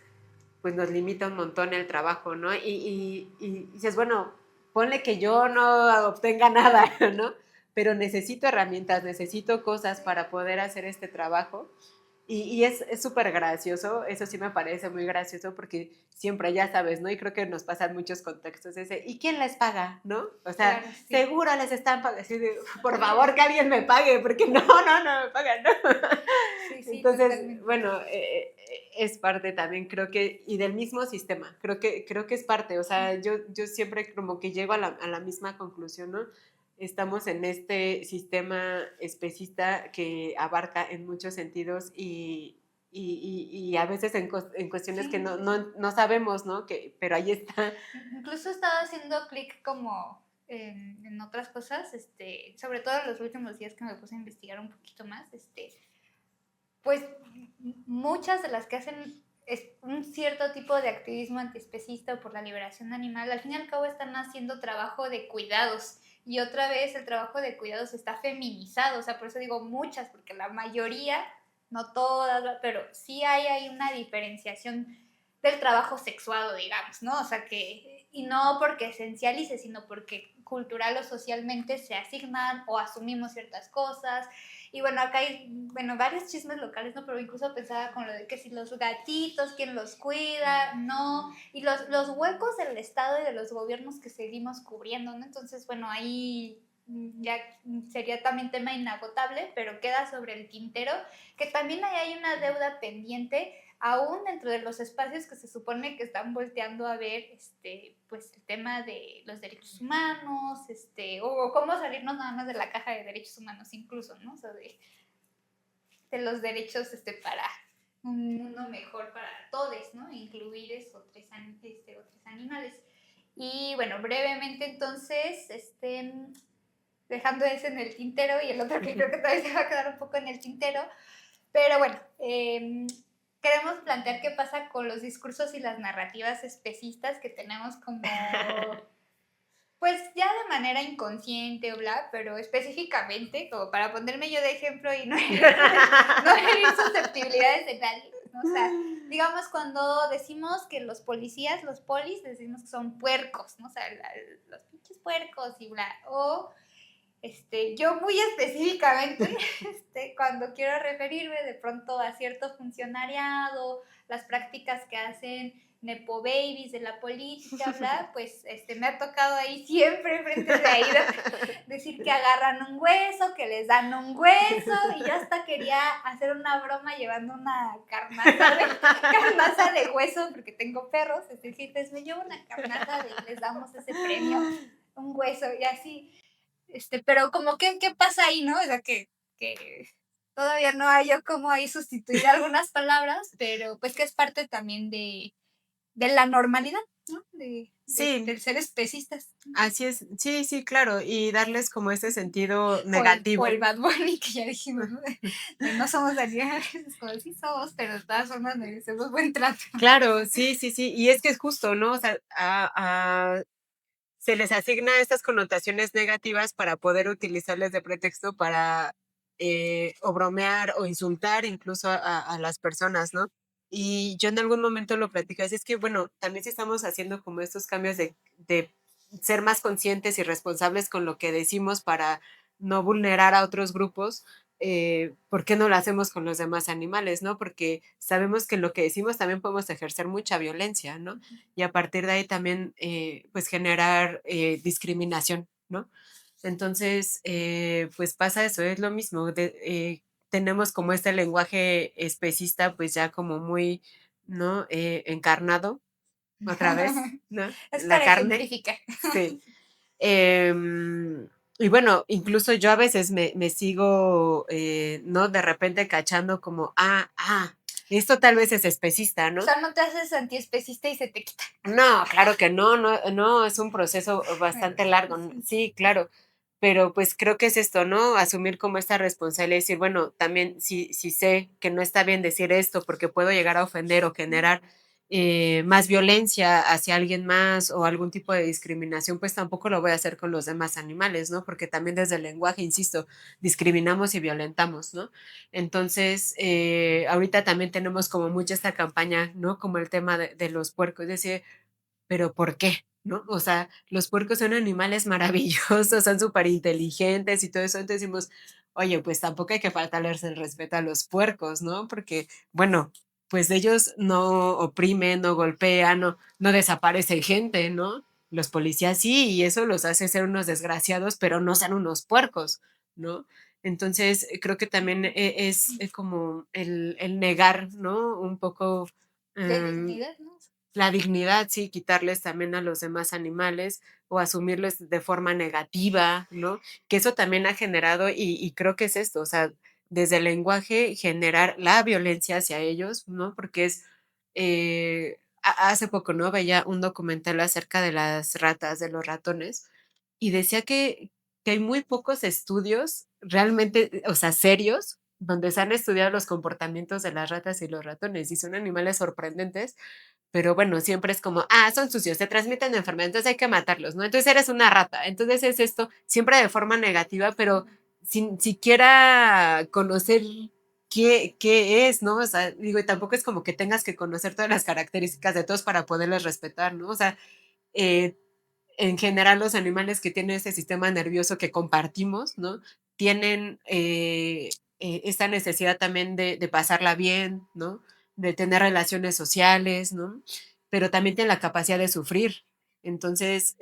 pues nos limita un montón el trabajo, ¿no? Y dices, bueno, ponle que yo no obtenga nada, ¿no? Pero necesito herramientas, necesito cosas para poder hacer este trabajo. Y es súper gracioso, eso sí me parece muy gracioso porque siempre, ya sabes, ¿no? Y creo que nos pasa en muchos contextos ese, ¿y quién les paga, no? O sea, Claro, sí. seguro les están pagando, así de, por favor que alguien me pague, porque no me pagan, ¿no? Sí, Entonces, totalmente. bueno, es parte también, creo que, y del mismo sistema, creo que es parte, o sea, yo siempre como que llego a la misma conclusión, ¿no? Estamos en este sistema especista que abarca en muchos sentidos y a veces en cuestiones Sí. que no sabemos, ¿no? Pero ahí está. Incluso estaba haciendo clic como en otras cosas, sobre todo en los últimos días que me puse a investigar un poquito más, pues muchas de las que hacen un cierto tipo de activismo antiespecista o por la liberación animal, al fin y al cabo están haciendo trabajo de cuidados. Y otra vez el trabajo de cuidados está feminizado, o sea, por eso digo muchas, porque la mayoría, no todas, pero sí hay una diferenciación del trabajo sexuado, digamos, ¿no? O sea, y no porque esencialice, sino porque cultural o socialmente se asignan o asumimos ciertas cosas. Y bueno, acá hay, varios chismes locales, ¿no? Pero incluso pensaba con lo de que si los gatitos, quién los cuida, no. Y los huecos del Estado y de los gobiernos que seguimos cubriendo, ¿no? Entonces, bueno, ahí ya sería también tema inagotable, pero queda sobre el tintero, que también ahí hay una deuda pendiente, aún dentro de los espacios que se supone que están volteando a ver pues el tema de los derechos humanos, o cómo salirnos nada más de la caja de derechos humanos incluso, ¿no? O sea, de los derechos para un mundo mejor para todos, ¿no? Incluir otros animales. Y bueno, brevemente entonces, dejando ese en el tintero y el otro que creo que todavía se va a quedar un poco en el tintero, pero bueno, queremos plantear qué pasa con los discursos y las narrativas especistas que tenemos como, pues ya de manera inconsciente o bla, pero específicamente, como para ponerme yo de ejemplo y no herir susceptibilidades de nadie, ¿no? O sea, digamos cuando decimos que los policías, los polis, decimos que son puercos, ¿no? O sea, los pinches puercos y bla, o... yo muy específicamente, cuando quiero referirme de pronto a cierto funcionariado, las prácticas que hacen nepo babies de la política, bla, pues me ha tocado ahí siempre frente de Aida decir que agarran un hueso, que les dan un hueso, y yo hasta quería hacer una broma llevando una carnaza de hueso, porque tengo perros, es decir, me llevo una carnaza y les damos ese premio, un hueso, y así. Pero como que, ¿qué pasa ahí, no? O sea, que todavía no hay yo cómo ahí sustituir algunas palabras, pero pues que es parte también de la normalidad, ¿no? Sí, del ser especistas. así es. Sí, sí, claro. Y darles como ese sentido O negativo. el Bad Bunny, que ya dijimos, ¿no? No somos animales, como sí somos, pero de todas formas merecemos buen trato. Claro, sí, sí, sí. Y es que es justo, ¿no? O sea, se les asigna estas connotaciones negativas para poder utilizarles de pretexto para o bromear o insultar incluso a las personas, ¿no? Y yo en algún momento lo platicas, es que, bueno, también si estamos haciendo como estos cambios de ser más conscientes y responsables con lo que decimos para no vulnerar a otros grupos, ¿por qué no lo hacemos con los demás animales, no? Porque sabemos que en lo que decimos también podemos ejercer mucha violencia, ¿no? Y a partir de ahí también, pues, generar discriminación, ¿no? Entonces, pues pasa eso, es lo mismo, tenemos como este lenguaje especista, pues ya como muy, ¿no? Encarnado, otra vez, ¿no? Es La para carne. ejemplificar. Sí. Y bueno, incluso yo a veces me sigo, ¿no? De repente cachando como, esto tal vez es especista, ¿no? O sea, no te haces antiespecista y se te quita. No, claro que no, es un proceso bastante largo, sí, claro, pero pues creo que es esto, ¿no? Asumir como esta responsabilidad y decir, bueno, también si sé que no está bien decir esto porque puedo llegar a ofender o generar más violencia hacia alguien más o algún tipo de discriminación, pues tampoco lo voy a hacer con los demás animales, ¿no? Porque también desde el lenguaje, insisto, discriminamos y violentamos, ¿no? Entonces, ahorita también tenemos como mucha esta campaña, ¿no? Como el tema de los puercos, es decir, pero ¿por qué? ¿No? O sea, los puercos son animales maravillosos, son súper inteligentes y todo eso. Entonces decimos, oye, pues tampoco hay que faltarles el respeto a los puercos, ¿no? Porque, bueno, pues ellos no oprimen, no golpean, no desaparecen gente, ¿no? Los policías sí, y eso los hace ser unos desgraciados, pero no ser unos puercos, ¿no? Entonces, creo que también es como el negar, ¿no? Un poco De em, dignidad, ¿no? la dignidad, sí, quitarles también a los demás animales o asumirles de forma negativa, ¿no? Que eso también ha generado, y creo que es esto, o sea, desde el lenguaje generar la violencia hacia ellos, ¿no? Porque es, hace poco, ¿no? Veía un documental acerca de las ratas, de los ratones, y decía que hay muy pocos estudios realmente, o sea, serios, donde se han estudiado los comportamientos de las ratas y los ratones, y son animales sorprendentes, pero bueno, siempre es como, son sucios, se transmiten enfermedades, entonces hay que matarlos, ¿no? Entonces eres una rata. Entonces es esto, siempre de forma negativa, pero sin siquiera conocer qué es, ¿no? O sea, digo, y tampoco es como que tengas que conocer todas las características de todos para poderles respetar, ¿no? O sea, eh, en general los animales que tienen ese sistema nervioso que compartimos, ¿no? Tienen esta necesidad también de pasarla bien, ¿no? De tener relaciones sociales, ¿no? Pero también tienen la capacidad de sufrir. Entonces,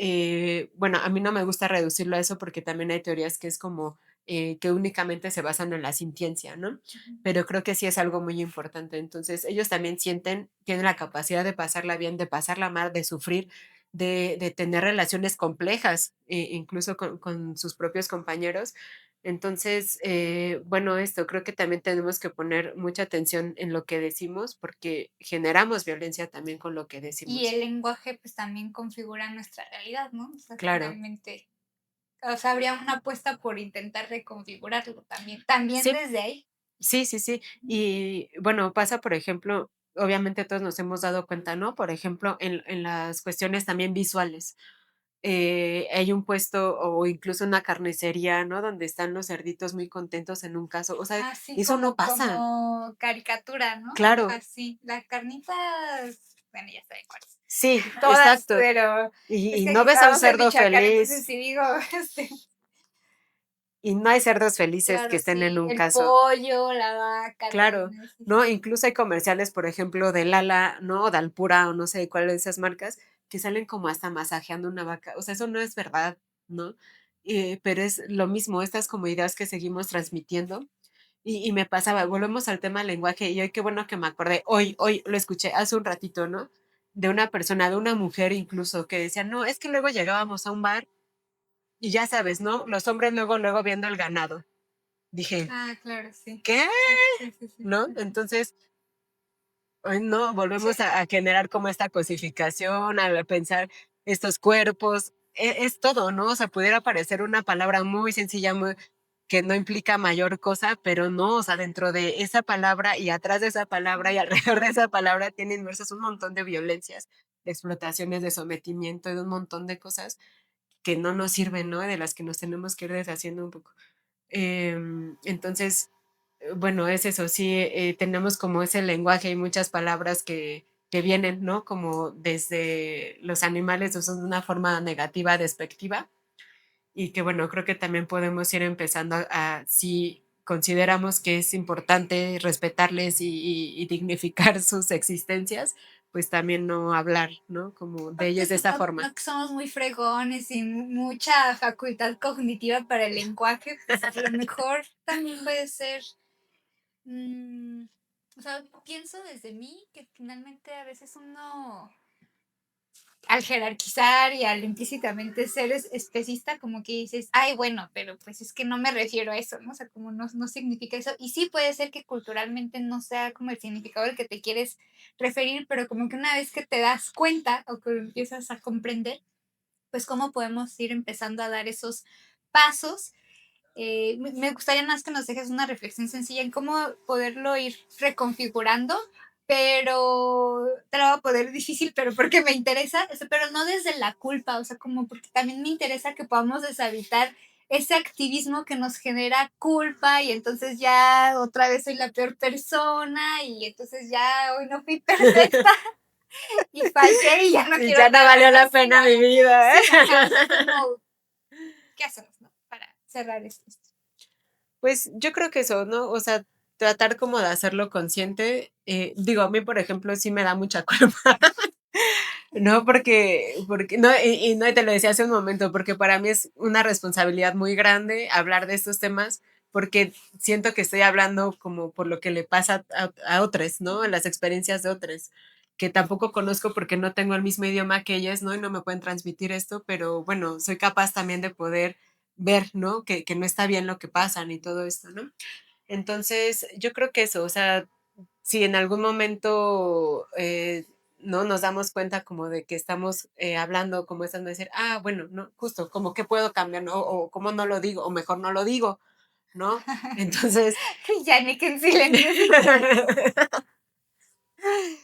bueno, a mí no me gusta reducirlo a eso porque también hay teorías que es como que únicamente se basan en la sintiencia, ¿no? Pero creo que sí es algo muy importante. Entonces, ellos también sienten, tienen la capacidad de pasarla bien, de pasarla mal, de sufrir, de tener relaciones complejas, incluso con sus propios compañeros. Entonces, bueno, esto creo que también tenemos que poner mucha atención en lo que decimos porque generamos violencia también con lo que Y el decimos. lenguaje, pues, también configura nuestra realidad, ¿no? O sea, Claro. finalmente, o sea, habría una apuesta por intentar reconfigurarlo también Sí, desde ahí. sí, sí, sí. Y bueno, pasa, por ejemplo, obviamente todos nos hemos dado cuenta, ¿no? Por ejemplo, en las cuestiones también visuales. Hay un puesto o incluso una carnicería, ¿no? Donde están los cerditos muy contentos en un caso. O sea, Así eso no como pasa. caricatura, ¿no? Claro, Así, la carnita, bueno, ya saben cuáles. sí, Todas, exacto. pero es Y que no aquí ves a un estábamos en cerdo Michoacán, entonces feliz sí digo, y no hay cerdos felices que claro, estén en sí, un el caso. pollo, la vaca, la Claro, gallina, sí, ¿no? sí. Incluso hay comerciales, por ejemplo, de Lala, ¿no? O de Alpura o no sé de cuál de esas marcas, que salen como hasta masajeando una vaca. O sea, eso no es verdad, ¿no? Pero es lo mismo, estas como ideas que seguimos transmitiendo. Y me pasaba, volvemos al tema del lenguaje, y hoy qué bueno que me acordé, hoy lo escuché hace un ratito, ¿no? De una persona, de una mujer incluso, que decía, no, es que luego llegábamos a un bar y ya sabes, ¿no? Los hombres luego viendo el ganado. Dije, Ah, claro, sí. ¿qué? Sí, sí, sí. ¿No? Entonces, hoy no, Sí, volvemos a generar como esta cosificación, al pensar estos cuerpos, es todo, ¿no? O sea, pudiera parecer una palabra muy sencilla, que no implica mayor cosa, pero no, o sea, dentro de esa palabra y atrás de esa palabra y alrededor de esa palabra tiene inmersos un montón de violencias, de explotaciones, de sometimiento y de un montón de cosas que no nos sirven, ¿no? De las que nos tenemos que ir deshaciendo un poco. Entonces, bueno, es eso, sí, tenemos como ese lenguaje y muchas palabras que vienen, ¿no? Como desde los animales, usan de una forma negativa, despectiva, y que bueno, creo que también podemos ir empezando si consideramos que es importante respetarles y dignificar sus existencias, pues también no hablar, ¿no? Como de aparte, ellos de pues esta no, forma. no que somos muy fregones y mucha facultad cognitiva para el lenguaje, pues a lo mejor también puede ser, mm, o sea, pienso desde mí que finalmente a veces uno al jerarquizar y al implícitamente ser especista, como que dices, ay, bueno, pero pues es que no me refiero a eso, ¿no? O sea, como no significa eso. Y sí puede ser que culturalmente no sea como el significado al que te quieres referir, pero como que una vez que te das cuenta o que lo empiezas a comprender, pues cómo podemos ir empezando a dar esos pasos. Me gustaría más que nos dejes una reflexión sencilla en cómo poderlo ir reconfigurando, pero te lo va a poder difícil, pero porque me interesa, pero no desde la culpa, o sea, como porque también me interesa que podamos deshabitar ese activismo que nos genera culpa y entonces ya otra vez soy la peor persona y entonces ya hoy no fui perfecta y fallé y ya no Y quiero ya no nada valió la más. pena mi vida, Sí, ajá, o sea, como, ¿qué hacemos, no? Para cerrar esto. Pues yo creo que eso, ¿no? O sea, tratar como de hacerlo consciente. Digo, a mí, por ejemplo, sí me da mucha culpa. No, porque no, y no, y te lo decía hace un momento, porque para mí es una responsabilidad muy grande hablar de estos temas, porque siento que estoy hablando como por lo que le pasa a otros, ¿no? En las experiencias de otros, que tampoco conozco porque no tengo el mismo idioma que ellas, ¿no? Y no me pueden transmitir esto, pero bueno, soy capaz también de poder ver, ¿no? Que no está bien lo que pasan y todo esto, ¿no? Entonces, yo creo que eso, o sea, si en algún momento no nos damos cuenta como de que estamos hablando como están de decir, ah, bueno, no, justo, como que puedo cambiar, ¿no? O cómo no lo digo, o mejor no lo digo, ¿no? Entonces, Yannick en silencio.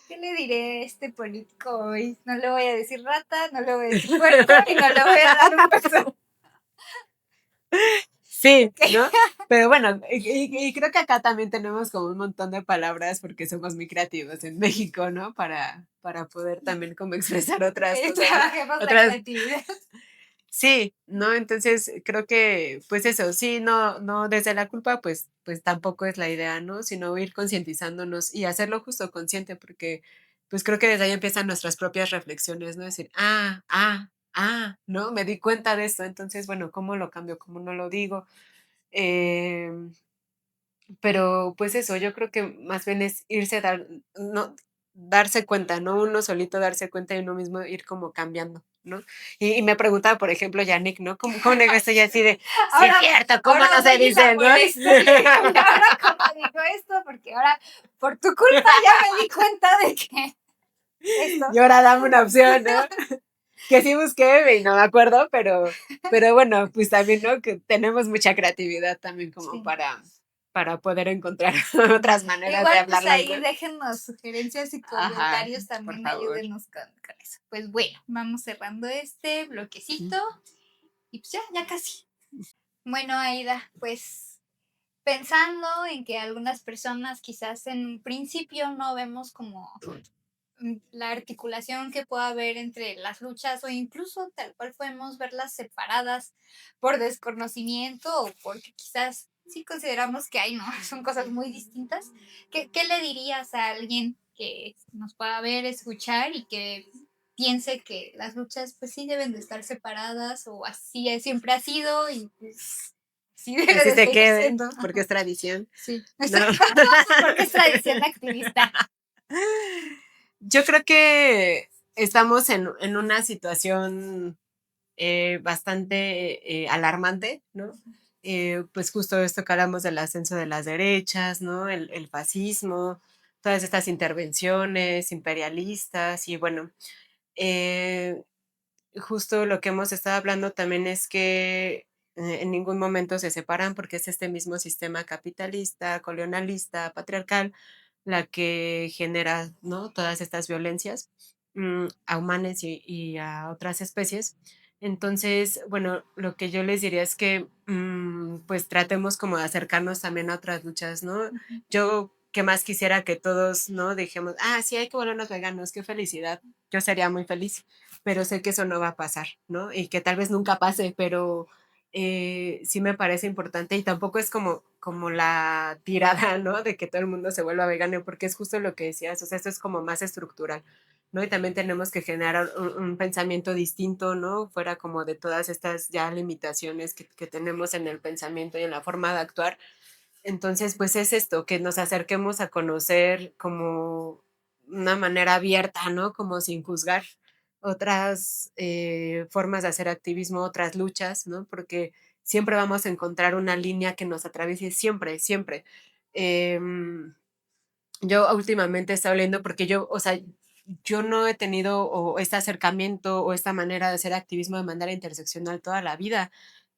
¿Qué le diré a este político hoy? No le voy a decir rata, no le voy a decir puerco y no le voy a dar un beso. sí, Okay. ¿no? Pero bueno, y creo que acá también tenemos como un montón de palabras porque somos muy creativos en México, ¿no? Para poder también como expresar otras cosas, ¿no? Trabajemos la Otras, creatividad. sí, ¿no? Entonces creo que, pues eso, sí, no desde la culpa, pues tampoco es la idea, ¿no? Sino ir concientizándonos y hacerlo justo consciente, porque pues creo que desde ahí empiezan nuestras propias reflexiones, ¿no? Decir, ¿no? Me di cuenta de esto, entonces, bueno, ¿cómo lo cambio? ¿Cómo no lo digo? Em, pero pues eso, yo creo que más bien es no, darse cuenta, ¿no? Uno solito darse cuenta y uno mismo ir como cambiando, ¿no? Y me preguntaba, por ejemplo, Yannick, ¿no? ¿Cómo negaste ya así de, sí es Ahora, cierto, ¿cómo ahora no se voy y la dice, no? molesto. Y ahora, ¿cómo digo esto? Porque ahora, por tu culpa, ya me di cuenta de que esto. Y ahora dame una opción, ¿no? Que sí busqué y no me acuerdo, pero bueno, pues también, ¿no? Que tenemos mucha creatividad también como Sí. para poder encontrar otras maneras de Igual, hablar pues las ahí cosas. déjennos sugerencias y Ajá, comentarios por también, favor. ayúdenos con eso. Pues bueno, vamos cerrando este bloquecito y pues ya casi. Bueno, Aida, pues pensando en que algunas personas quizás en un principio no vemos como la articulación que pueda haber entre las luchas o incluso tal cual podemos verlas separadas por desconocimiento o porque quizás sí consideramos que hay, no, son cosas muy distintas. ¿Qué le dirías a alguien que nos pueda ver, escuchar y que piense que las luchas pues sí deben de estar separadas o así siempre ha sido y pues sí Y debe así de se seguir quede, siendo? porque es tradición. Sí, No. porque es tradición activista. Yo creo que estamos en una situación bastante alarmante, ¿no? Pues justo esto que hablamos del ascenso de las derechas, ¿no? El fascismo, todas estas intervenciones imperialistas y bueno, eh, justo lo que hemos estado hablando también es que en ningún momento se separan porque es este mismo sistema capitalista, colonialista, patriarcal, la que genera, ¿no? Todas estas violencias a humanos y a otras especies. Entonces, bueno, lo que yo les diría es que pues tratemos como de acercarnos también a otras luchas, ¿no? Yo que más quisiera que todos, ¿no? Dijemos, ah, sí, hay que volvernos veganos, qué felicidad. Yo sería muy feliz, pero sé que eso no va a pasar, ¿no? Y que tal vez nunca pase, pero sí me parece importante y tampoco es como la tirada, ¿no? De que todo el mundo se vuelva vegano, porque es justo lo que decías, o sea, esto es como más estructural, ¿no? Y también tenemos que generar un pensamiento distinto, ¿no? Fuera como de todas estas ya limitaciones que tenemos en el pensamiento y en la forma de actuar. Entonces, pues es esto, que nos acerquemos a conocer como una manera abierta, ¿no? Como sin juzgar otras formas de hacer activismo, otras luchas, ¿no? Porque siempre vamos a encontrar una línea que nos atraviese, siempre, siempre. Yo últimamente he estado leyendo porque yo, o sea, yo no he tenido este acercamiento o esta manera de hacer activismo de manera interseccional toda la vida,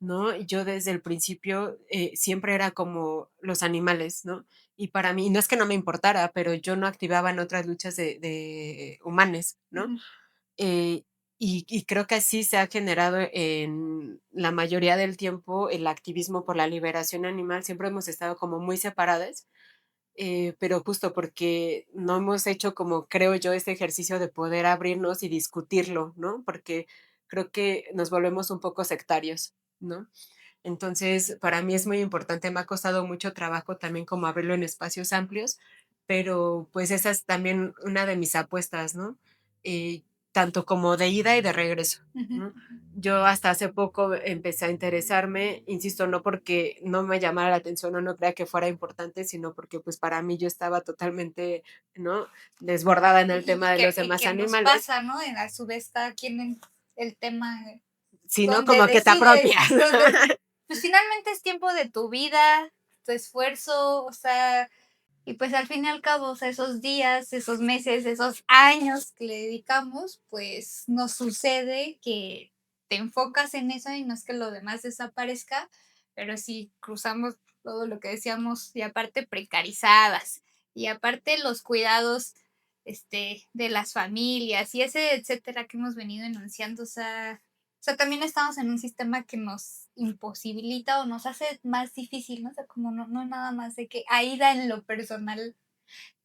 ¿no? Y yo desde el principio siempre era como los animales, ¿no? Y para mí, no es que no me importara, pero yo no activaba en otras luchas de humanes, ¿no? Ujú, Eh, y creo que así se ha generado en la mayoría del tiempo el activismo por la liberación animal. Siempre hemos estado como muy separadas, pero justo porque no hemos hecho como creo yo este ejercicio de poder abrirnos y discutirlo, ¿no? Porque creo que nos volvemos un poco sectarios, ¿no? Entonces, para mí es muy importante, me ha costado mucho trabajo también como abrirlo en espacios amplios, pero pues esa es también una de mis apuestas, ¿no? Eh, Tanto como de ida y de regreso, ujú. ¿no? Yo hasta hace poco empecé a interesarme, insisto, no porque no me llamara la atención o no crea que fuera importante, sino porque pues para mí yo estaba totalmente, ¿no? Desbordada en el Y tema de los y demás que nos animales, pasa, ¿no? A su vez cada quien en el tema sino donde como que te decide, apropias. donde pues finalmente es tiempo de tu vida, tu esfuerzo, o sea, y pues al fin y al cabo, o sea, esos días, esos meses, esos años que le dedicamos, pues nos sucede que te enfocas en eso y no es que lo demás desaparezca, pero sí cruzamos todo lo que decíamos y aparte precarizadas y aparte los cuidados de las familias y ese etcétera que hemos venido enunciando, o sea, también estamos en un sistema que nos imposibilita o nos hace más difícil, ¿no? O sea, como no nada más de que Aida en lo personal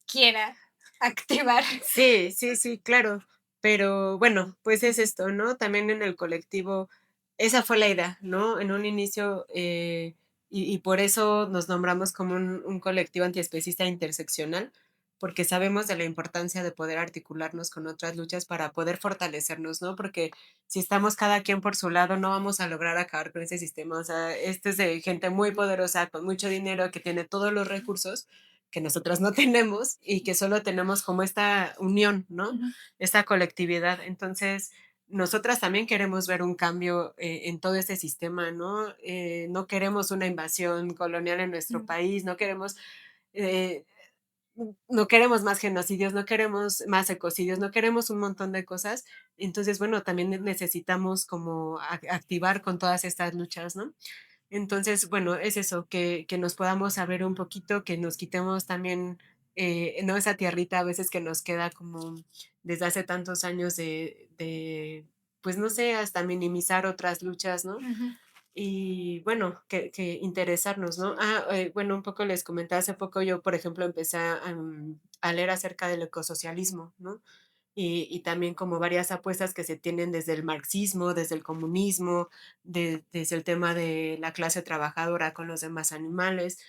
quiera activar. Sí, sí, sí, claro. Pero bueno, pues es esto, ¿no? También en el colectivo, esa fue la idea, ¿no? En un inicio, y por eso nos nombramos como un colectivo antiespecista interseccional, porque sabemos de la importancia de poder articularnos con otras luchas para poder fortalecernos, ¿no? Porque si estamos cada quien por su lado, no vamos a lograr acabar con ese sistema. O sea, este es de gente muy poderosa, con mucho dinero, que tiene todos los recursos que nosotros no tenemos y que solo tenemos como esta unión, ¿no? Ujú, Esta colectividad. Entonces, nosotras también queremos ver un cambio en todo este sistema, ¿no? No queremos una invasión colonial en nuestro ujú. país, eh, no queremos más genocidios, no queremos más ecocidios, no queremos un montón de cosas. Entonces, bueno, también necesitamos como activar con todas estas luchas, ¿no? Entonces, bueno, es eso, que nos podamos abrir un poquito, que nos quitemos también, no esa tierrita a veces que nos queda como desde hace tantos años pues no sé, hasta minimizar otras luchas, ¿no? Ujú. Y bueno, que interesarnos, ¿no? Bueno, un poco les comenté hace poco, yo, por ejemplo, empecé a leer acerca del ecosocialismo, ¿no? Y también como varias apuestas que se tienen desde el marxismo, desde el comunismo, desde el tema de la clase trabajadora con los demás animales.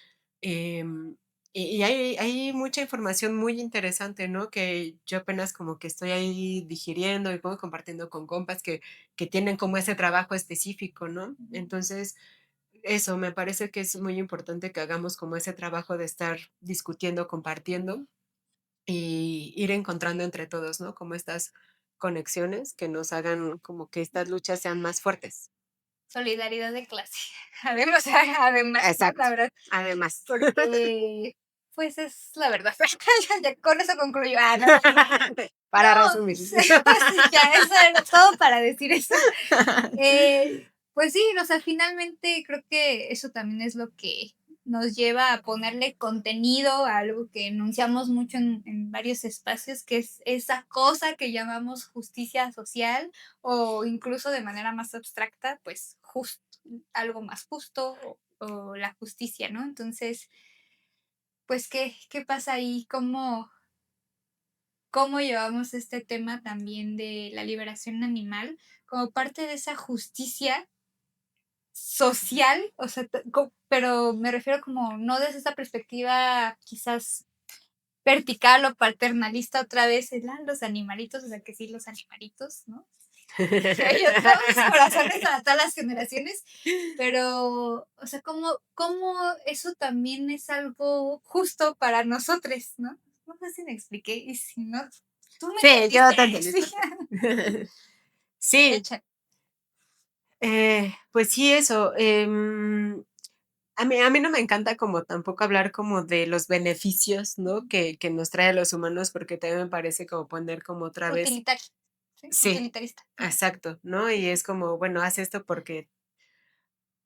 em, y hay mucha información muy interesante, ¿no? Que yo apenas como que estoy ahí digiriendo y puedo compartiendo con compas que tienen como ese trabajo específico, ¿no? Entonces, eso, me parece que es muy importante que hagamos como ese trabajo de estar discutiendo, compartiendo y ir encontrando entre todos, ¿no? Como estas conexiones que nos hagan como que estas luchas sean más fuertes. Solidaridad de clase. Además, ¿no? Exacto. La verdad, Además. porque, pues, es la verdad. Ya con eso concluyo. No. Para No, resumir. sí, sí, ya, eso era todo para decir eso. Pues sí, o sea, finalmente creo que eso también es lo que nos lleva a ponerle contenido a algo que enunciamos mucho en varios espacios, que es esa cosa que llamamos justicia social o incluso de manera más abstracta, pues algo más justo o la justicia, ¿no? Entonces, pues, ¿qué pasa ahí? ¿Cómo llevamos este tema también de la liberación animal como parte de esa justicia social? O sea, pero me refiero como no desde esa perspectiva quizás vertical o paternalista otra vez, los animalitos, o sea, que sí, los animalitos, ¿no? Yo todos mis corazones para todas las generaciones, pero, o sea, cómo eso también es algo justo para nosotros, ¿no? No sé si me expliqué, y si no, tú me Sí, yo entendiste. te entendí. Sí. Sí, Echa. pues sí, eso. A mí no me encanta como tampoco hablar como de los beneficios, ¿no? Que nos trae a los humanos, porque también me parece como poner como otra vez, Utilitario, ¿sí? sí, Utilitarista. Ujú. exacto, ¿no? Y es como, bueno, haz esto porque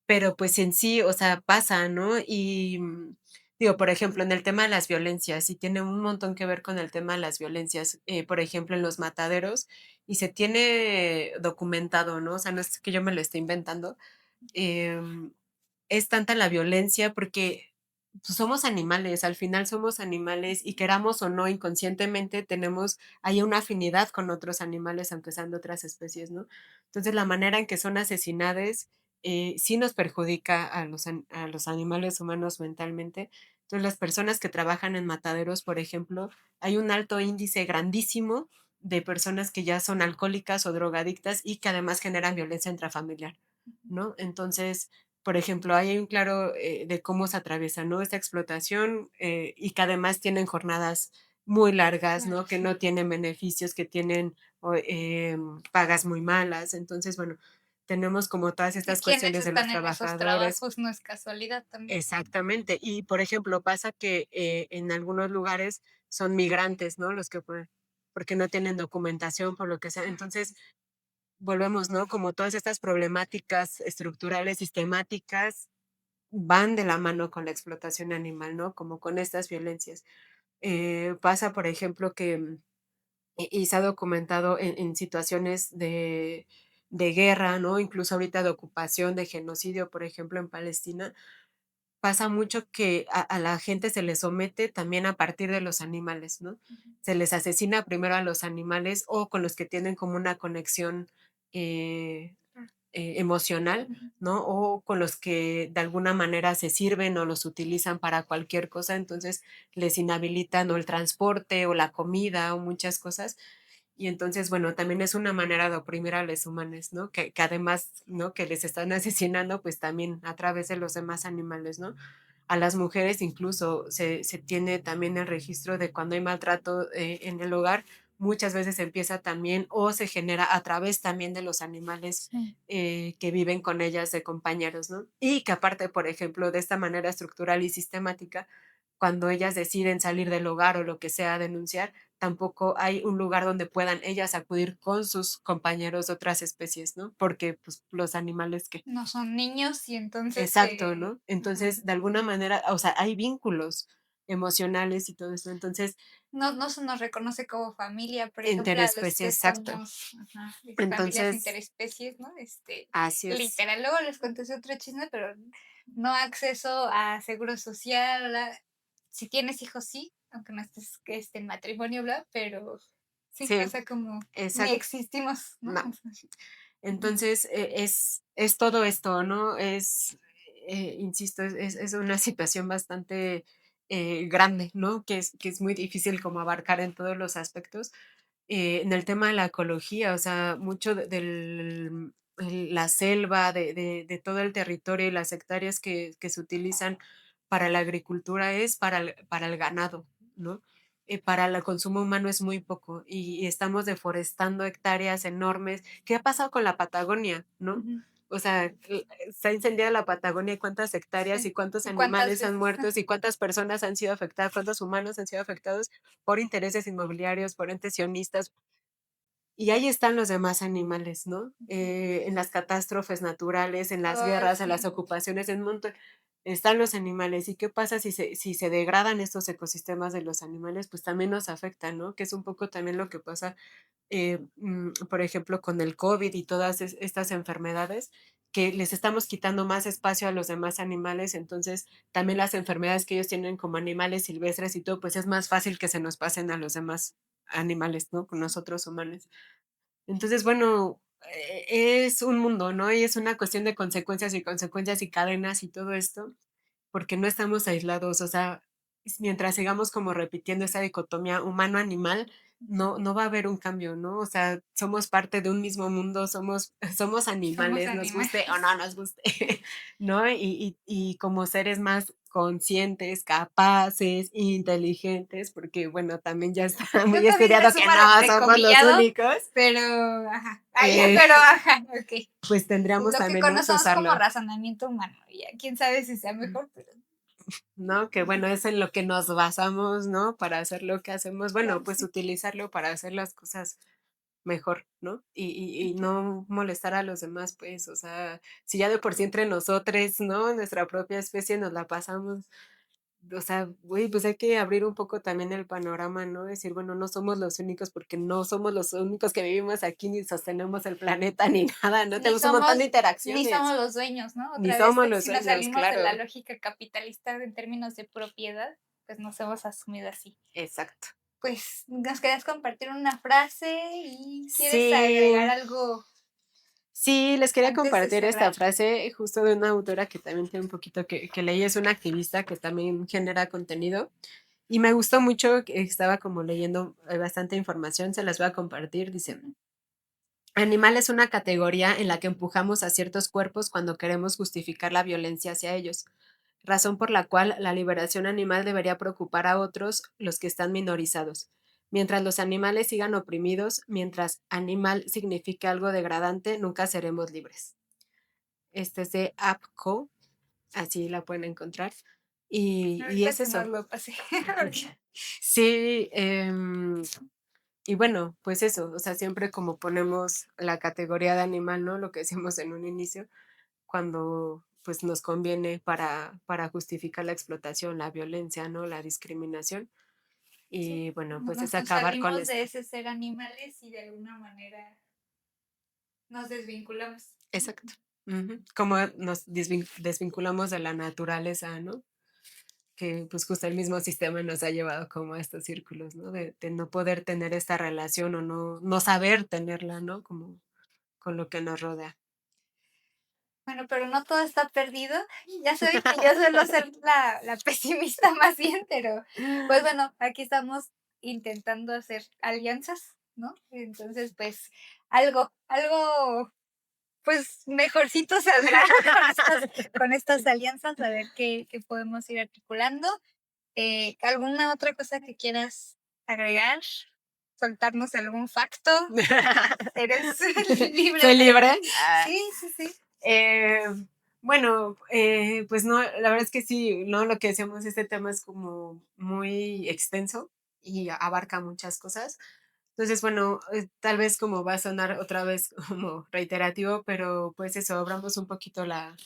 pero pues en sí, o sea, pasa, ¿no? Y digo, por ejemplo, en el tema de las violencias, y tiene un montón que ver con el tema de las violencias, por ejemplo, en los mataderos, y se tiene documentado, ¿no? O sea, no es que yo me lo esté inventando, em, es tanta la violencia porque pues, somos animales, al final somos animales y queramos o no, inconscientemente tenemos hay una afinidad con otros animales, aunque sean de otras especies, ¿no? Entonces, la manera en que son asesinadas sí nos perjudica a los animales humanos mentalmente. Entonces, las personas que trabajan en mataderos, por ejemplo, hay un alto índice grandísimo de personas que ya son alcohólicas o drogadictas y que además generan violencia intrafamiliar, ¿no? Entonces, por ejemplo, ahí hay un claro de cómo se atraviesa, ¿no? Esta explotación y que además tienen jornadas muy largas, Claro, ¿no? Que sí. no tienen beneficios, que tienen pagas muy malas. Entonces, bueno, tenemos como todas Y estas quienes cuestiones de los están en esos trabajadores. trabajos no es casualidad también. Exactamente. Y, por ejemplo, pasa que en algunos lugares son migrantes, ¿no? Los que porque no tienen documentación, por lo que sea. Entonces, volvemos, ¿no? Como todas estas problemáticas estructurales, sistemáticas, van de la mano con la explotación animal, ¿no? Como con estas violencias. Pasa, por ejemplo, que, y se ha documentado en situaciones de guerra, ¿no? Incluso ahorita de ocupación, de genocidio, por ejemplo, en Palestina, pasa mucho que a la gente se les somete también a partir de los animales, ¿no? Ujú. Se les asesina primero a los animales o con los que tienen como una conexión eh, Claro. emocional, Ujú. ¿no? O con los que de alguna manera se sirven o los utilizan para cualquier cosa, entonces les inhabilitan o el transporte o la comida o muchas cosas. Y entonces, bueno, también es una manera de oprimir a los humanos, ¿no? Que además, ¿no? Que les están asesinando, pues también a través de los demás animales, ¿no? A las mujeres incluso se tiene también el registro de cuando hay maltrato en el hogar, muchas veces empieza también o se genera a través también de los animales Sí. que viven con ellas de compañeros, ¿no? Y que aparte, por ejemplo, de esta manera estructural y sistemática, cuando ellas deciden salir del hogar o lo que sea a denunciar, tampoco hay un lugar donde puedan ellas acudir con sus compañeros de otras especies, ¿no? Porque pues los animales que No son niños y entonces, exacto, ¿no? ajá, Entonces, de alguna manera, o sea, hay vínculos emocionales y todo eso. Entonces, no se nos reconoce como familia, por ejemplo, a los interespecie, que exacto. somos, ajá, familias Entonces, interespecies, ¿no? así es. Literal, luego les cuento ese otro chisme, pero no acceso a seguro social, si tienes hijos, sí, aunque no estés en matrimonio, bla, pero sí, o Sí, sea, como ni exacto. existimos, ¿no? O sea, ujú, Entonces, es todo esto, ¿no? Insisto, es una situación bastante grande, ¿no? Que es muy difícil como abarcar en todos los aspectos. En el tema de la ecología, o sea, mucho la selva, de todo el territorio y las hectáreas que se utilizan para la agricultura es para el ganado, ¿no? Para el consumo humano es muy poco y estamos deforestando hectáreas enormes. ¿Qué ha pasado con la Patagonia, no? ujú, O sea, se ha incendiado la Patagonia y cuántas hectáreas sí. y cuántos ¿Y cuántas animales han veces? muerto y cuántas personas han sido afectadas, cuántos humanos han sido afectados por intereses inmobiliarios, por entes sionistas, y ahí están los demás animales, ¿no? En las catástrofes naturales, en las Ay, guerras, en sí. las ocupaciones, en un montón, están los animales. ¿Y qué pasa si se degradan estos ecosistemas de los animales? Pues también nos afecta, ¿no? Que es un poco también lo que pasa, por ejemplo, con el COVID y todas estas enfermedades, que les estamos quitando más espacio a los demás animales, entonces también las enfermedades que ellos tienen como animales silvestres y todo, pues es más fácil que se nos pasen a los demás animales, ¿no? Con nosotros humanos. Entonces, bueno, es un mundo, ¿no? Y es una cuestión de consecuencias y cadenas y todo esto, porque no estamos aislados, o sea, mientras sigamos como repitiendo esa dicotomía humano-animal, no va a haber un cambio, ¿no? O sea, somos parte de un mismo mundo, somos Somos animales, nos guste o animales. no nos guste, ¿no? Y como seres más conscientes, capaces, inteligentes, porque bueno, también ya está Yo muy también me estudiado que sumo no al somos los entrecomillado, únicos, pero ajá, ay, eh, pero ajá, okey. pues tendríamos Lo que también, ¿no? que conocemos como usarlo. razonamiento humano, y ya quién sabe si sea mejor, pero ¿No? Que bueno, es en lo que nos basamos, ¿no? Para hacer lo que hacemos, bueno, claro, pues sí. utilizarlo para hacer las cosas mejor, ¿no? Y no molestar a los demás, pues, o sea, si ya de por sí entre nosotros, ¿no? Nuestra propia especie nos la pasamos, o sea, güey, pues hay que abrir un poco también el panorama, ¿no? Decir, bueno, no somos los únicos porque no somos los únicos que vivimos aquí ni sostenemos el planeta ni nada, ¿no? Ni Tenemos un montón de ni interacciones, somos los dueños, ¿no? ni Otra vez, somos los si nos dueños, salimos de la claro, lógica capitalista en términos de propiedad, pues nos hemos asumido así. exacto. Pues, ¿nos querías compartir una frase y quieres agregar Sí, algo sí, les quería antes de compartir esta cerrar? frase justo de una autora que también tiene un poquito que leí, es una activista que también genera contenido y me gustó mucho, que estaba como leyendo bastante información, se las voy a compartir, dice, Ujú. animal es una categoría en la que empujamos a ciertos cuerpos cuando queremos justificar la violencia hacia ellos, razón por la cual la liberación animal debería preocupar a otros, los que están minorizados. Mientras los animales sigan oprimidos, mientras animal signifique algo degradante, nunca seremos libres. Este es de APCO, así la pueden encontrar. Y Ahorita es que nos eso. lo pasé. Sí, y bueno, pues eso, o sea, siempre como ponemos la categoría de animal, ¿no? Lo que decíamos en un inicio, cuando pues nos conviene para justificar la explotación, la violencia, ¿no? La discriminación. Sí, Y bueno, pues es nos acabar con salimos de esto. ese ser animales y de alguna manera nos desvinculamos. Exacto. Ujú. Como nos desvinculamos de la naturaleza, ¿no? Que pues justo el mismo sistema nos ha llevado como a estos círculos, ¿no? De no poder tener esta relación o no saber tenerla, ¿no? Como con lo que nos rodea. Bueno, pero no todo está perdido. Ya sé que yo suelo ser la pesimista más bien, pero pues bueno, aquí estamos intentando hacer alianzas, ¿no? Entonces, pues algo, pues mejorcito saldrá con estas alianzas, a ver qué podemos ir articulando. ¿Alguna otra cosa que quieras agregar? ¿Soltarnos algún facto? Eres libre ¿Soy de... libre? Ah, Sí, sí, sí. eh, bueno, pues no, la verdad es que sí, no, lo que decíamos, este tema es como muy extenso y abarca muchas cosas. Entonces, bueno, tal vez como va a sonar otra vez como reiterativo, pero pues eso, abramos un poquito la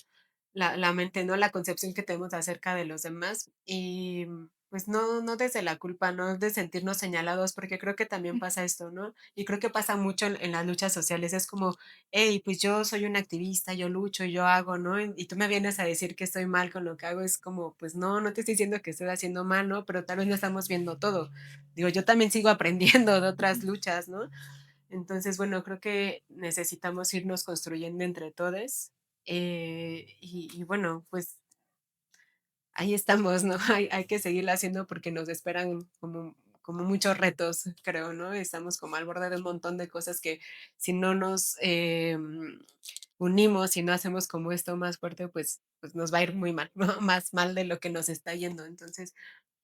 mente, ¿no? La concepción que tenemos acerca de los demás y pues no desde la culpa, no de sentirnos señalados, porque creo que también pasa esto, ¿no? Y creo que pasa mucho en las luchas sociales, es como, hey, pues yo soy un activista, yo lucho, yo hago, ¿no? Y tú me vienes a decir que estoy mal con lo que hago, es como, pues no te estoy diciendo que estoy haciendo mal, ¿no? Pero tal vez no estamos viendo todo. Digo, yo también sigo aprendiendo de otras luchas, ¿no? Entonces, bueno, creo que necesitamos irnos construyendo entre todos. Y bueno, pues ahí estamos, ¿no? Hay que seguirlo haciendo porque nos esperan como muchos retos, creo, ¿no? Estamos como al borde de un montón de cosas que si no nos unimos, si no hacemos como esto más fuerte, pues nos va a ir muy mal, ¿no? Más mal de lo que nos está yendo. Entonces,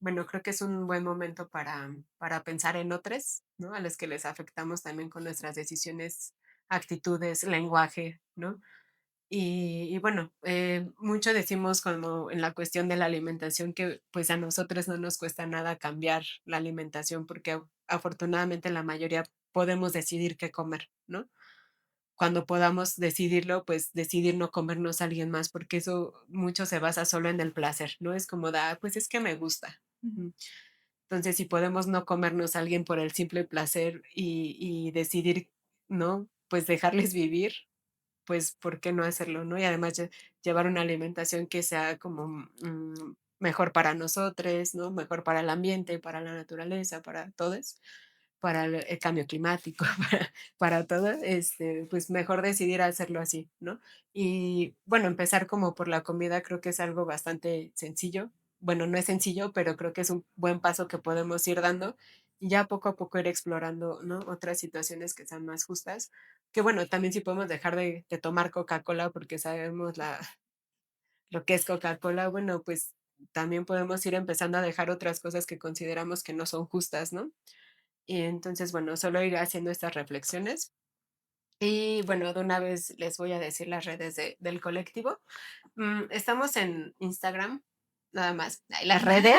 bueno, creo que es un buen momento para pensar en otros, ¿no? A los que les afectamos también con nuestras decisiones, actitudes, lenguaje, ¿no? Y bueno, mucho decimos como en la cuestión de la alimentación que pues a nosotros no nos cuesta nada cambiar la alimentación porque afortunadamente la mayoría podemos decidir qué comer, ¿no? Cuando podamos decidirlo, pues decidir no comernos a alguien más, porque eso mucho se basa solo en el placer, ¿no? Es como, da, pues es que me gusta. Ujú. Entonces, si podemos no comernos a alguien por el simple placer y decidir, ¿no? Pues dejarles vivir, pues, ¿por qué no hacerlo, no? Y además llevar una alimentación que sea como mejor para nosotros, ¿no? Mejor para el ambiente, para la naturaleza, para todos, para el cambio climático, para todo, pues mejor decidir hacerlo así, ¿no? Y bueno, empezar como por la comida creo que es algo bastante sencillo. Bueno, no es sencillo, pero creo que es un buen paso que podemos ir dando y ya poco a poco ir explorando, ¿no? Otras situaciones que sean más justas. Que bueno, también sí podemos dejar de tomar Coca-Cola porque sabemos lo que es Coca-Cola, bueno, pues también podemos ir empezando a dejar otras cosas que consideramos que no son justas, ¿no? Y entonces, bueno, solo ir haciendo estas reflexiones. Y bueno, de una vez les voy a decir las redes del colectivo. Estamos en Instagram, nada más. Ay, las redes.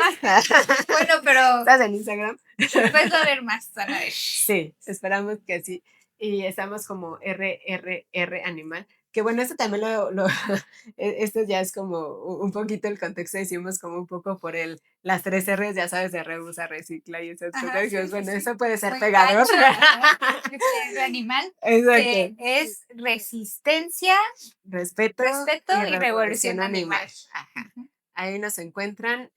Bueno, pero ¿Estás en Instagram? después va a haber más, van a ver. Sí, esperamos que sí. y estamos como RRR animal. Que bueno, esto también esto ya es como un poquito el contexto, decimos como un poco por las tres R's, ya sabes, de reusa, recicla y esas Ajá, cosas. Dijimos, sí, sí, bueno, sí. eso puede ser Muy pegador. catchy, ajá. Triple animal, que Exacto. es resistencia, Respeto respeto y y revolución revolución animal. animal. Ajá. Ujú. Ahí nos encuentran.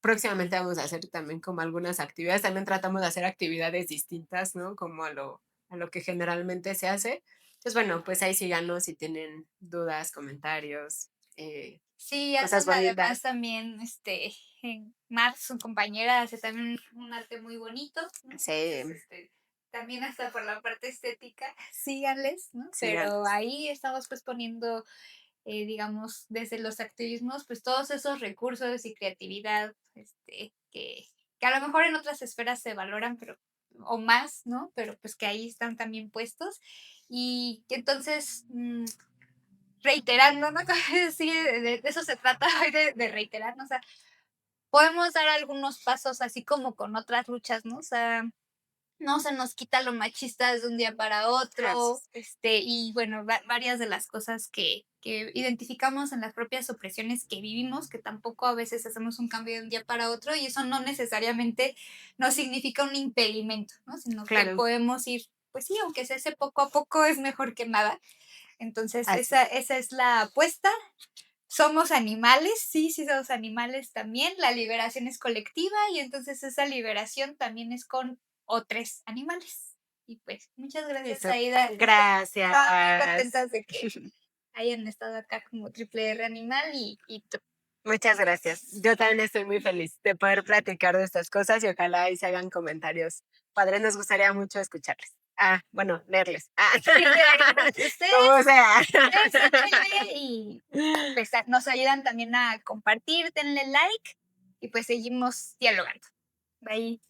Próximamente vamos a hacer también como algunas actividades. También tratamos de hacer actividades distintas, ¿no? Como a lo que generalmente se hace. Entonces, bueno, pues ahí síganos si tienen dudas, comentarios, Sí, cosas hacen además bonitas. también, en Mar, su compañera, hace también un arte muy bonito, ¿no? Sí, Entonces, también hasta por la parte estética, síganles, ¿no? Pero síganos. ahí estamos pues poniendo, digamos, desde los activismos, pues todos esos recursos y creatividad, que a lo mejor en otras esferas se valoran, pero, o más, ¿no? Pero pues que ahí están también puestos. Y que entonces, reiterando, ¿no? Sí, de eso se trata hoy, de reiterar, ¿no? O sea, podemos dar algunos pasos así como con otras luchas, ¿no? O sea, no se nos quita lo machistas de un día para otro, Gracias. y bueno, varias de las cosas que identificamos en las propias opresiones que vivimos, que tampoco a veces hacemos un cambio de un día para otro, y eso no necesariamente nos significa un impedimento, ¿no? Sino que Claro, podemos ir, pues sí, aunque se hace poco a poco, es mejor que nada. Entonces, así. esa es la apuesta. Somos animales, sí, sí somos animales también. La liberación es colectiva y entonces esa liberación también es con otros animales. Y pues, muchas gracias, Eso. Aida. Gracias. Estaba muy contentas de que hayan estado acá como Triple R Animal y Muchas gracias. Yo también estoy muy feliz de poder platicar de estas cosas y ojalá ahí se hagan comentarios padres. Nos gustaría mucho escucharles. Bueno, leerles. Como ustedes, sea. échenle y pues nos ayudan también a compartir, denle like y pues seguimos dialogando. Bye.